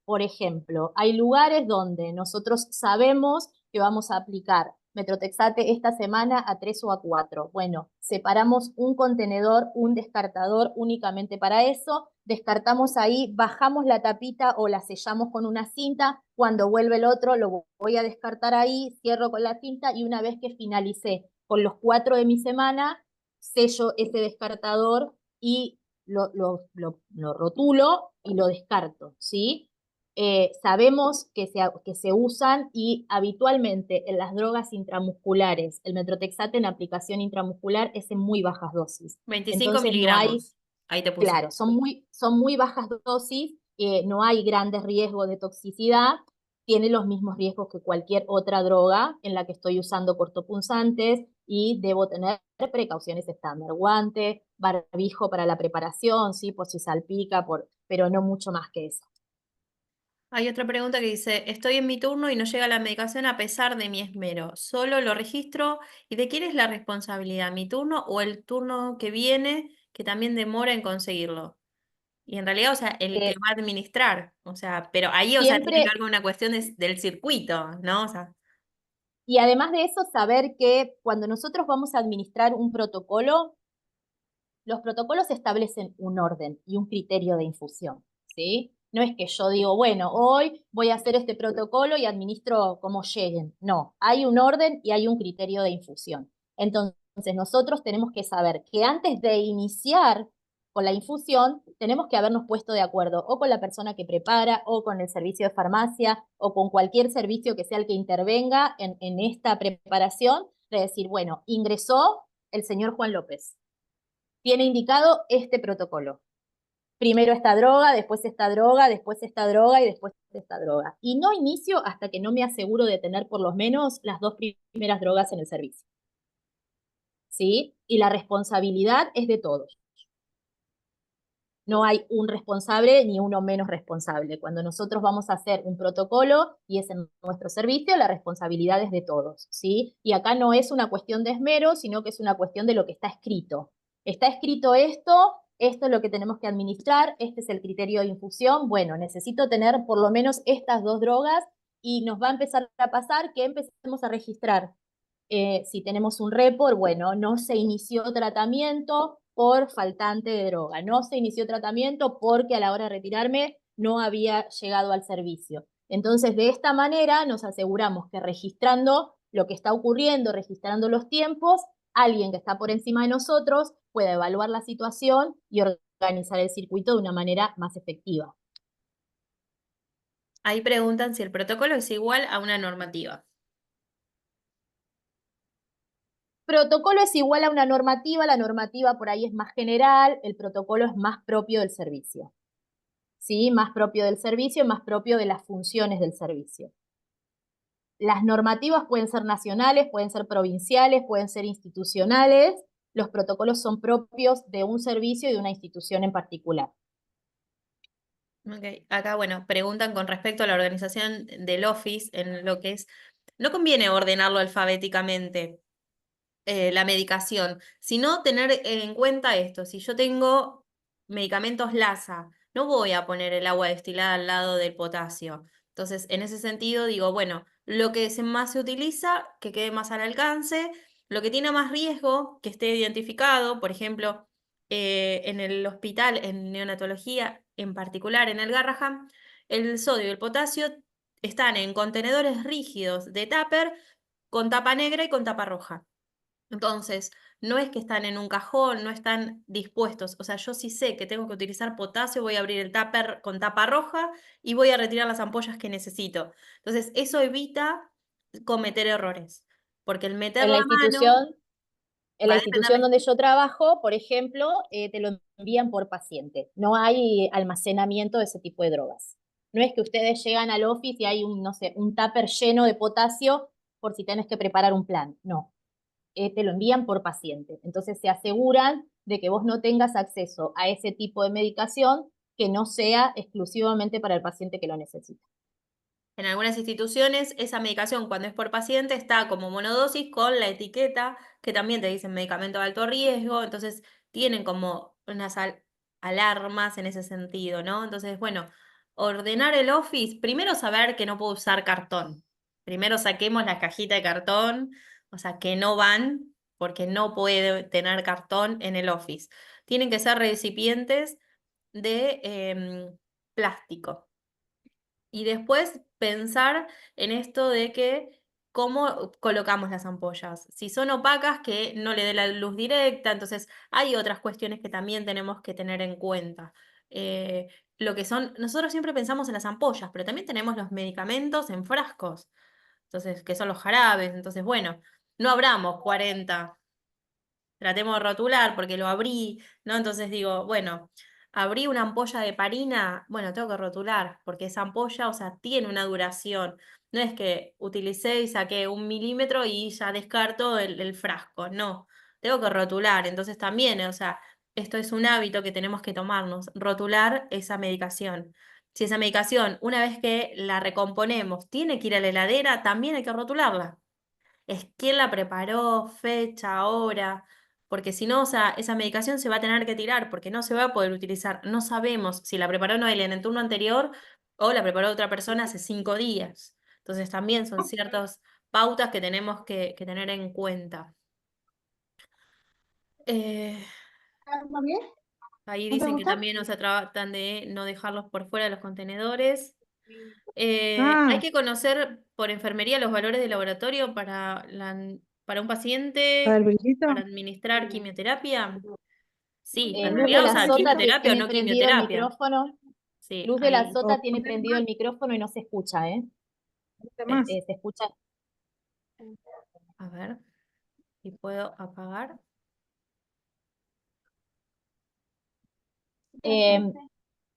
por ejemplo, hay lugares donde nosotros sabemos que vamos a aplicar metrotexate esta semana a 3 o a 4. Bueno, separamos un contenedor, un descartador únicamente para eso, descartamos ahí, bajamos la tapita o la sellamos con una cinta, cuando vuelve el otro lo voy a descartar ahí, cierro con la cinta y una vez que finalicé con los 4 de mi semana, sello ese descartador y lo rotulo y lo descarto, ¿sí? Sabemos que se usan y habitualmente en las drogas intramusculares, el metrotexate en aplicación intramuscular es en muy bajas dosis. 25 Entonces no hay, miligramos. Ahí te puse. claro, son muy bajas dosis, no hay grandes riesgos de toxicidad, tiene los mismos riesgos que cualquier otra droga en la que estoy usando cortopunzantes y debo tener precauciones estándar, guante, barbijo para la preparación, sí, por si salpica, pero no mucho más que eso. Hay otra pregunta que dice, estoy en mi turno y no llega la medicación a pesar de mi esmero. Solo lo registro. ¿Y de quién es la responsabilidad? ¿Mi turno o el turno que viene que también demora en conseguirlo? Y en realidad, o sea, el que Eh, va a administrar. O sea, pero ahí, o sea, tiene que siempre, ver con una cuestión del circuito, ¿no? O sea, y además de eso, saber que cuando nosotros vamos a administrar un protocolo, los protocolos establecen un orden y un criterio de infusión, ¿sí? No es que yo digo, bueno, hoy voy a hacer este protocolo y administro como lleguen. No, hay un orden y hay un criterio de infusión. Entonces, nosotros tenemos que saber que antes de iniciar con la infusión, tenemos que habernos puesto de acuerdo o con la persona que prepara, o con el servicio de farmacia, o con cualquier servicio que sea el que intervenga en esta preparación, de decir, bueno, ingresó el señor Juan López, tiene indicado este protocolo. Primero esta droga, después esta droga, después esta droga y después esta droga. Y no inicio hasta que no me aseguro de tener por lo menos las dos primeras drogas en el servicio. ¿Sí? Y la responsabilidad es de todos. No hay un responsable ni uno menos responsable. Cuando nosotros vamos a hacer un protocolo y es en nuestro servicio, la responsabilidad es de todos, ¿sí? Y acá no es una cuestión de esmero, sino que es una cuestión de lo que está escrito. Está escrito esto es lo que tenemos que administrar, este es el criterio de infusión. Bueno, necesito tener por lo menos estas dos drogas y nos va a empezar a pasar que empecemos a registrar si tenemos un report, bueno, no se inició tratamiento por faltante de droga, no se inició tratamiento porque a la hora de retirarme no había llegado al servicio. Entonces, de esta manera nos aseguramos que registrando lo que está ocurriendo, registrando los tiempos, alguien que está por encima de nosotros pueda evaluar la situación y organizar el circuito de una manera más efectiva. ahí preguntan si el protocolo es igual a una normativa. Protocolo es igual a una normativa, la normativa por ahí es más general, el protocolo es más propio del servicio. ¿Sí? Más propio del servicio, más propio de las funciones del servicio. Las normativas pueden ser nacionales, pueden ser provinciales, pueden ser institucionales. Los protocolos son propios de un servicio y de una institución en particular. Ok, acá, bueno, preguntan con respecto a la organización del Office en lo que es, no conviene ordenarlo alfabéticamente, la medicación, sino tener en cuenta esto, si yo tengo medicamentos LASA, no voy a poner el agua destilada al lado del potasio. Entonces, en ese sentido, digo, bueno, lo que más se utiliza, que quede más al alcance, lo que tiene más riesgo, que esté identificado, por ejemplo, en el hospital, en neonatología, en particular en el Garrahan, el sodio y el potasio están en contenedores rígidos de tupper con tapa negra y con tapa roja. Entonces, no es que están en un cajón, no están dispuestos. O sea, yo sí sé que tengo que utilizar potasio, voy a abrir el tupper con tapa roja y voy a retirar las ampollas que necesito. Entonces, eso evita cometer errores, porque el meter En la la mano institución, en va la a depender institución donde yo trabajo, por ejemplo, te lo envían por paciente. No hay almacenamiento de ese tipo de drogas. No es que ustedes llegan al office y hay un, no sé, un tupper lleno de potasio por si tenés que preparar un plan. No, te lo envían por paciente. Entonces se aseguran de que vos no tengas acceso a ese tipo de medicación que no sea exclusivamente para el paciente que lo necesita. En algunas instituciones, esa medicación, cuando es por paciente, está como monodosis con la etiqueta, que también te dicen medicamento de alto riesgo, entonces tienen como unas alarmas en ese sentido, ¿no? Entonces, bueno, ordenar el office, primero saber que no puedo usar cartón. Primero saquemos la cajita de cartón, o sea, que no van, porque no puede tener cartón en el office. Tienen que ser recipientes de plástico. Y después pensar en esto de que cómo colocamos las ampollas. Si son opacas, que no le dé la luz directa, entonces hay otras cuestiones que también tenemos que tener en cuenta. Lo que son, nosotros siempre pensamos en las ampollas, pero también tenemos los medicamentos en frascos, entonces, que son los jarabes. Entonces, bueno, no abramos 40, tratemos de rotular porque lo abrí, ¿no? Entonces digo, bueno, abrí una ampolla de parina, bueno, tengo que rotular porque esa ampolla, o sea, tiene una duración. No es que utilicé y saqué 1 milímetro y ya descarto el frasco, no, tengo que rotular. Entonces también, o sea, esto es un hábito que tenemos que tomarnos, rotular esa medicación. Si esa medicación, una vez que la recomponemos, tiene que ir a la heladera, también hay que rotularla. Es quién la preparó, fecha, hora, porque si no, o sea, esa medicación se va a tener que tirar porque no se va a poder utilizar. No sabemos si la preparó Noelia en el turno anterior o la preparó otra persona hace 5 días. Entonces también son ciertas pautas que tenemos que tener en cuenta. Eh, ¿Está bien? Ahí ¿No te dicen que gusta? también, o sea, tratan de no dejarlos por fuera de los contenedores. Hay Ah, que conocer por enfermería los valores de laboratorio para un para paciente el brillito. para administrar quimioterapia. Sí, en Luz de realidad, o la sea, Sota quimioterapia o tiene no prendido el quimioterapia. micrófono. Sí, Luz de la ahí, Sota O tiene poner prendido más, el micrófono y no se escucha, ¿eh? poner más. Se escucha. a ver, si puedo apagar. Eh,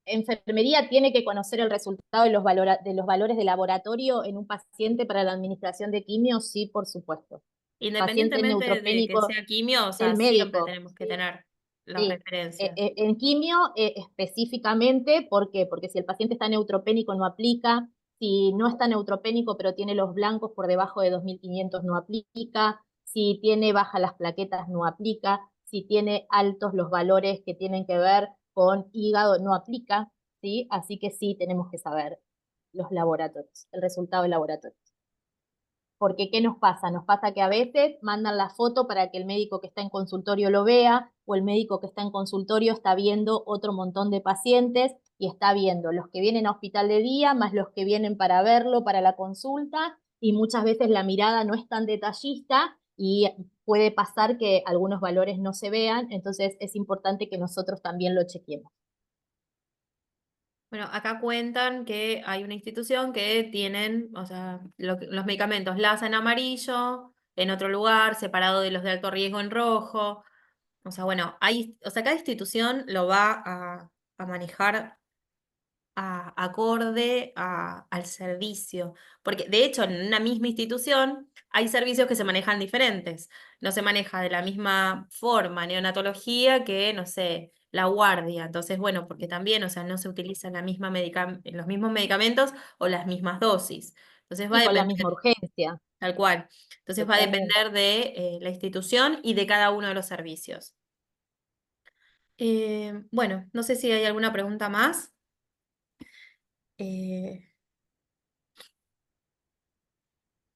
Enfermería tiene que conocer el resultado de los valores de laboratorio en un paciente para la administración de quimio, sí, por supuesto. Paciente Independientemente de que neutropénico sea quimio, o sea, del siempre médico. tenemos que tener las Sí, referencias. en quimio específicamente, ¿por qué? Porque si el paciente está neutropénico no aplica, si no está neutropénico pero tiene los blancos por debajo de 2500 no aplica, si tiene bajas las plaquetas no aplica, si tiene altos los valores que tienen que ver con hígado no aplica, ¿sí? Así que sí tenemos que saber los laboratorios, el resultado del laboratorio. Porque ¿qué nos pasa? Nos pasa que a veces mandan la foto para que el médico que está en consultorio lo vea, o el médico que está en consultorio está viendo otro montón de pacientes y está viendo los que vienen a hospital de día, más los que vienen para verlo, para la consulta, y muchas veces la mirada no es tan detallista y puede pasar que algunos valores no se vean, entonces es importante que nosotros también lo chequeemos. Bueno, acá cuentan que hay una institución que tienen, o sea, los medicamentos LASA en amarillo, en otro lugar, separado de los de alto riesgo en rojo. O sea, bueno, o sea, cada institución lo va a manejar acorde al servicio. Porque de hecho, en una misma institución hay servicios que se manejan diferentes. No se maneja de la misma forma neonatología que, no sé, la guardia. Entonces, bueno, porque también, o sea, no se utilizan los mismos medicamentos o las mismas dosis. Entonces va a Y con la depender, misma urgencia, tal cual. Entonces va a totalmente. depender de la institución y de cada uno de los servicios. Bueno, no sé si hay alguna pregunta más. Eh,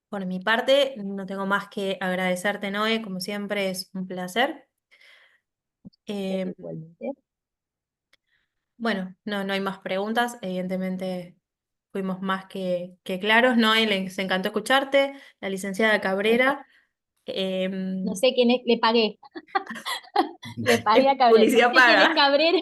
Por mi parte, no tengo más que agradecerte, Noé, como siempre es un placer. Eh, Igualmente. bueno, no hay más preguntas, evidentemente fuimos más que claros. Noé, les encantó escucharte, la licenciada Cabrera. No em, sé quién es, le pagué. Le pagué a Cabrera. No Publicidad sé quién es paga. Cabrera,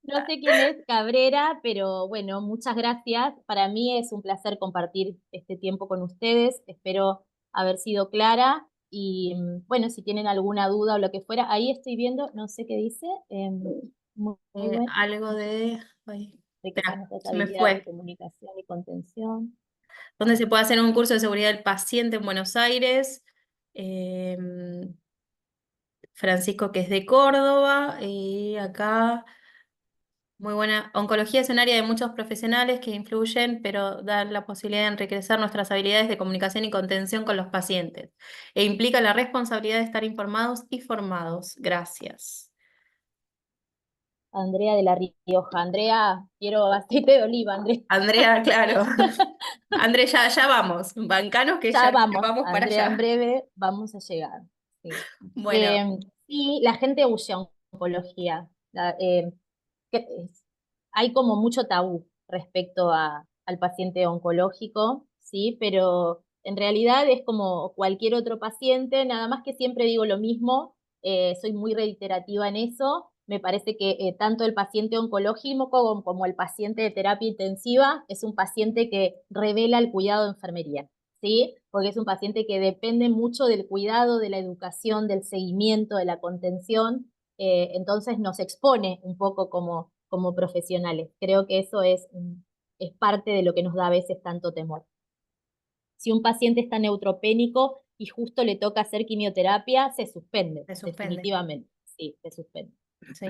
no sé quién es Cabrera, pero bueno, muchas gracias. Para mí es un placer compartir este tiempo con ustedes. Espero haber sido clara. Y bueno, si tienen alguna duda o lo que fuera, ahí estoy viendo, no sé qué dice. Muy bueno. Algo de... Ay, Recordar espera, nuestras se me habilidades de fue. comunicación y contención. ¿Dónde se puede hacer un curso de seguridad del paciente en Buenos Aires? Em, Francisco, que es de Córdoba, y acá... Muy buena. Oncología es un área de muchos profesionales que influyen, pero dan la posibilidad de enriquecer nuestras habilidades de comunicación y contención con los pacientes. E implica la responsabilidad de estar informados y formados. Gracias. Andrea de la Rioja. Andrea, quiero aceite de oliva, Andrea. Andrea, claro. Andrea, ya vamos. Bancanos que Ya ya vamos, vamos para Andrea, en allá. breve vamos a llegar. Sí, Bueno, sí, la gente huye a oncología. Hay como mucho tabú respecto al paciente oncológico, ¿sí? Pero en realidad es como cualquier otro paciente, nada más que siempre digo lo mismo, soy muy reiterativa en eso. Me parece que tanto el paciente oncológico como el paciente de terapia intensiva es un paciente que revela el cuidado de enfermería, ¿sí? Porque es un paciente que depende mucho del cuidado, de la educación, del seguimiento, de la contención, entonces nos expone un poco como profesionales. Creo que eso es parte de lo que nos da a veces tanto temor. Si un paciente está neutropénico y justo le toca hacer quimioterapia, se suspende, se suspende. definitivamente. Sí, se suspende. Sí.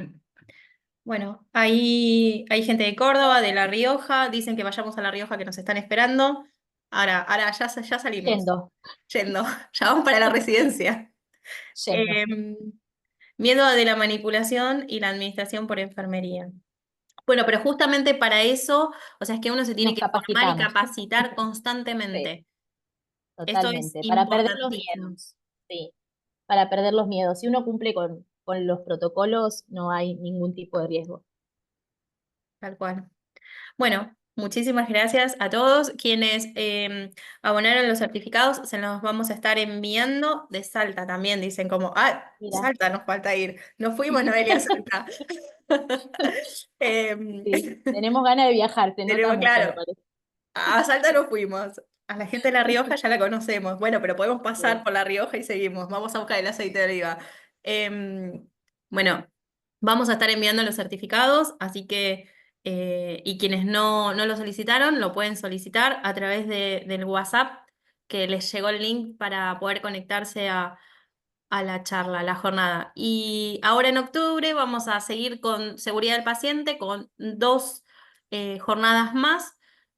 Bueno, ahí hay gente de Córdoba, de La Rioja, dicen que vayamos a La Rioja que nos están esperando. Ahora ya salimos, Yendo, yendo, ya vamos para la residencia. yendo. Em, Miedo de la manipulación y la administración por enfermería. Bueno, pero justamente para eso, o sea, es que uno se tiene Nos que formar y capacitamos. capacitar Sí, constantemente. Esto es totalmente. Para perder los importantísimo, miedos. Sí, para perder los miedos. Si uno cumple con los protocolos, no hay ningún tipo de riesgo. tal cual. Bueno, muchísimas gracias a todos quienes abonaron los certificados. Se los vamos a estar enviando de Salta también. Dicen como, Mira, Salta nos falta ir. No fuimos, Noelia, a Salta. Em, sí, tenemos ganas de viajar, se nota Tenemos mucho, me claro. parece. A Salta no fuimos. A la gente de La Rioja ya la conocemos. Bueno, pero podemos pasar Sí. por La Rioja y seguimos. Vamos a buscar el aceite de oliva. Em, bueno, vamos a estar enviando los certificados, así que, y quienes no lo solicitaron, lo pueden solicitar a través del WhatsApp, que les llegó el link para poder conectarse a la charla, a la jornada. Y ahora en octubre vamos a seguir con seguridad del paciente, con dos jornadas más,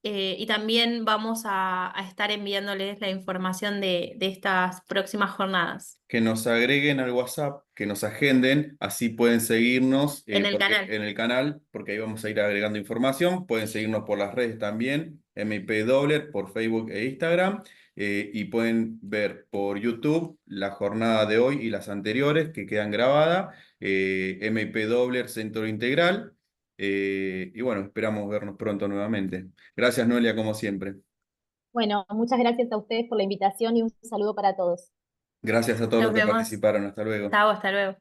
y también vamos a estar enviándoles la información de estas próximas jornadas Que nos agreguen al WhatsApp, que nos agenden, así pueden seguirnos en el porque, canal. en el canal, porque ahí vamos a ir agregando información. Pueden seguirnos por las redes también, MP Dobler, por Facebook e Instagram, y pueden ver por YouTube la jornada de hoy y las anteriores que quedan grabadas, MP Dobler Centro Integral. Y bueno, esperamos vernos pronto nuevamente. Gracias, Noelia, como siempre. Bueno, muchas gracias a ustedes por la invitación y un saludo para todos. Gracias a todos Nos los que vemos. participaron. Hasta luego. Chao, hasta luego.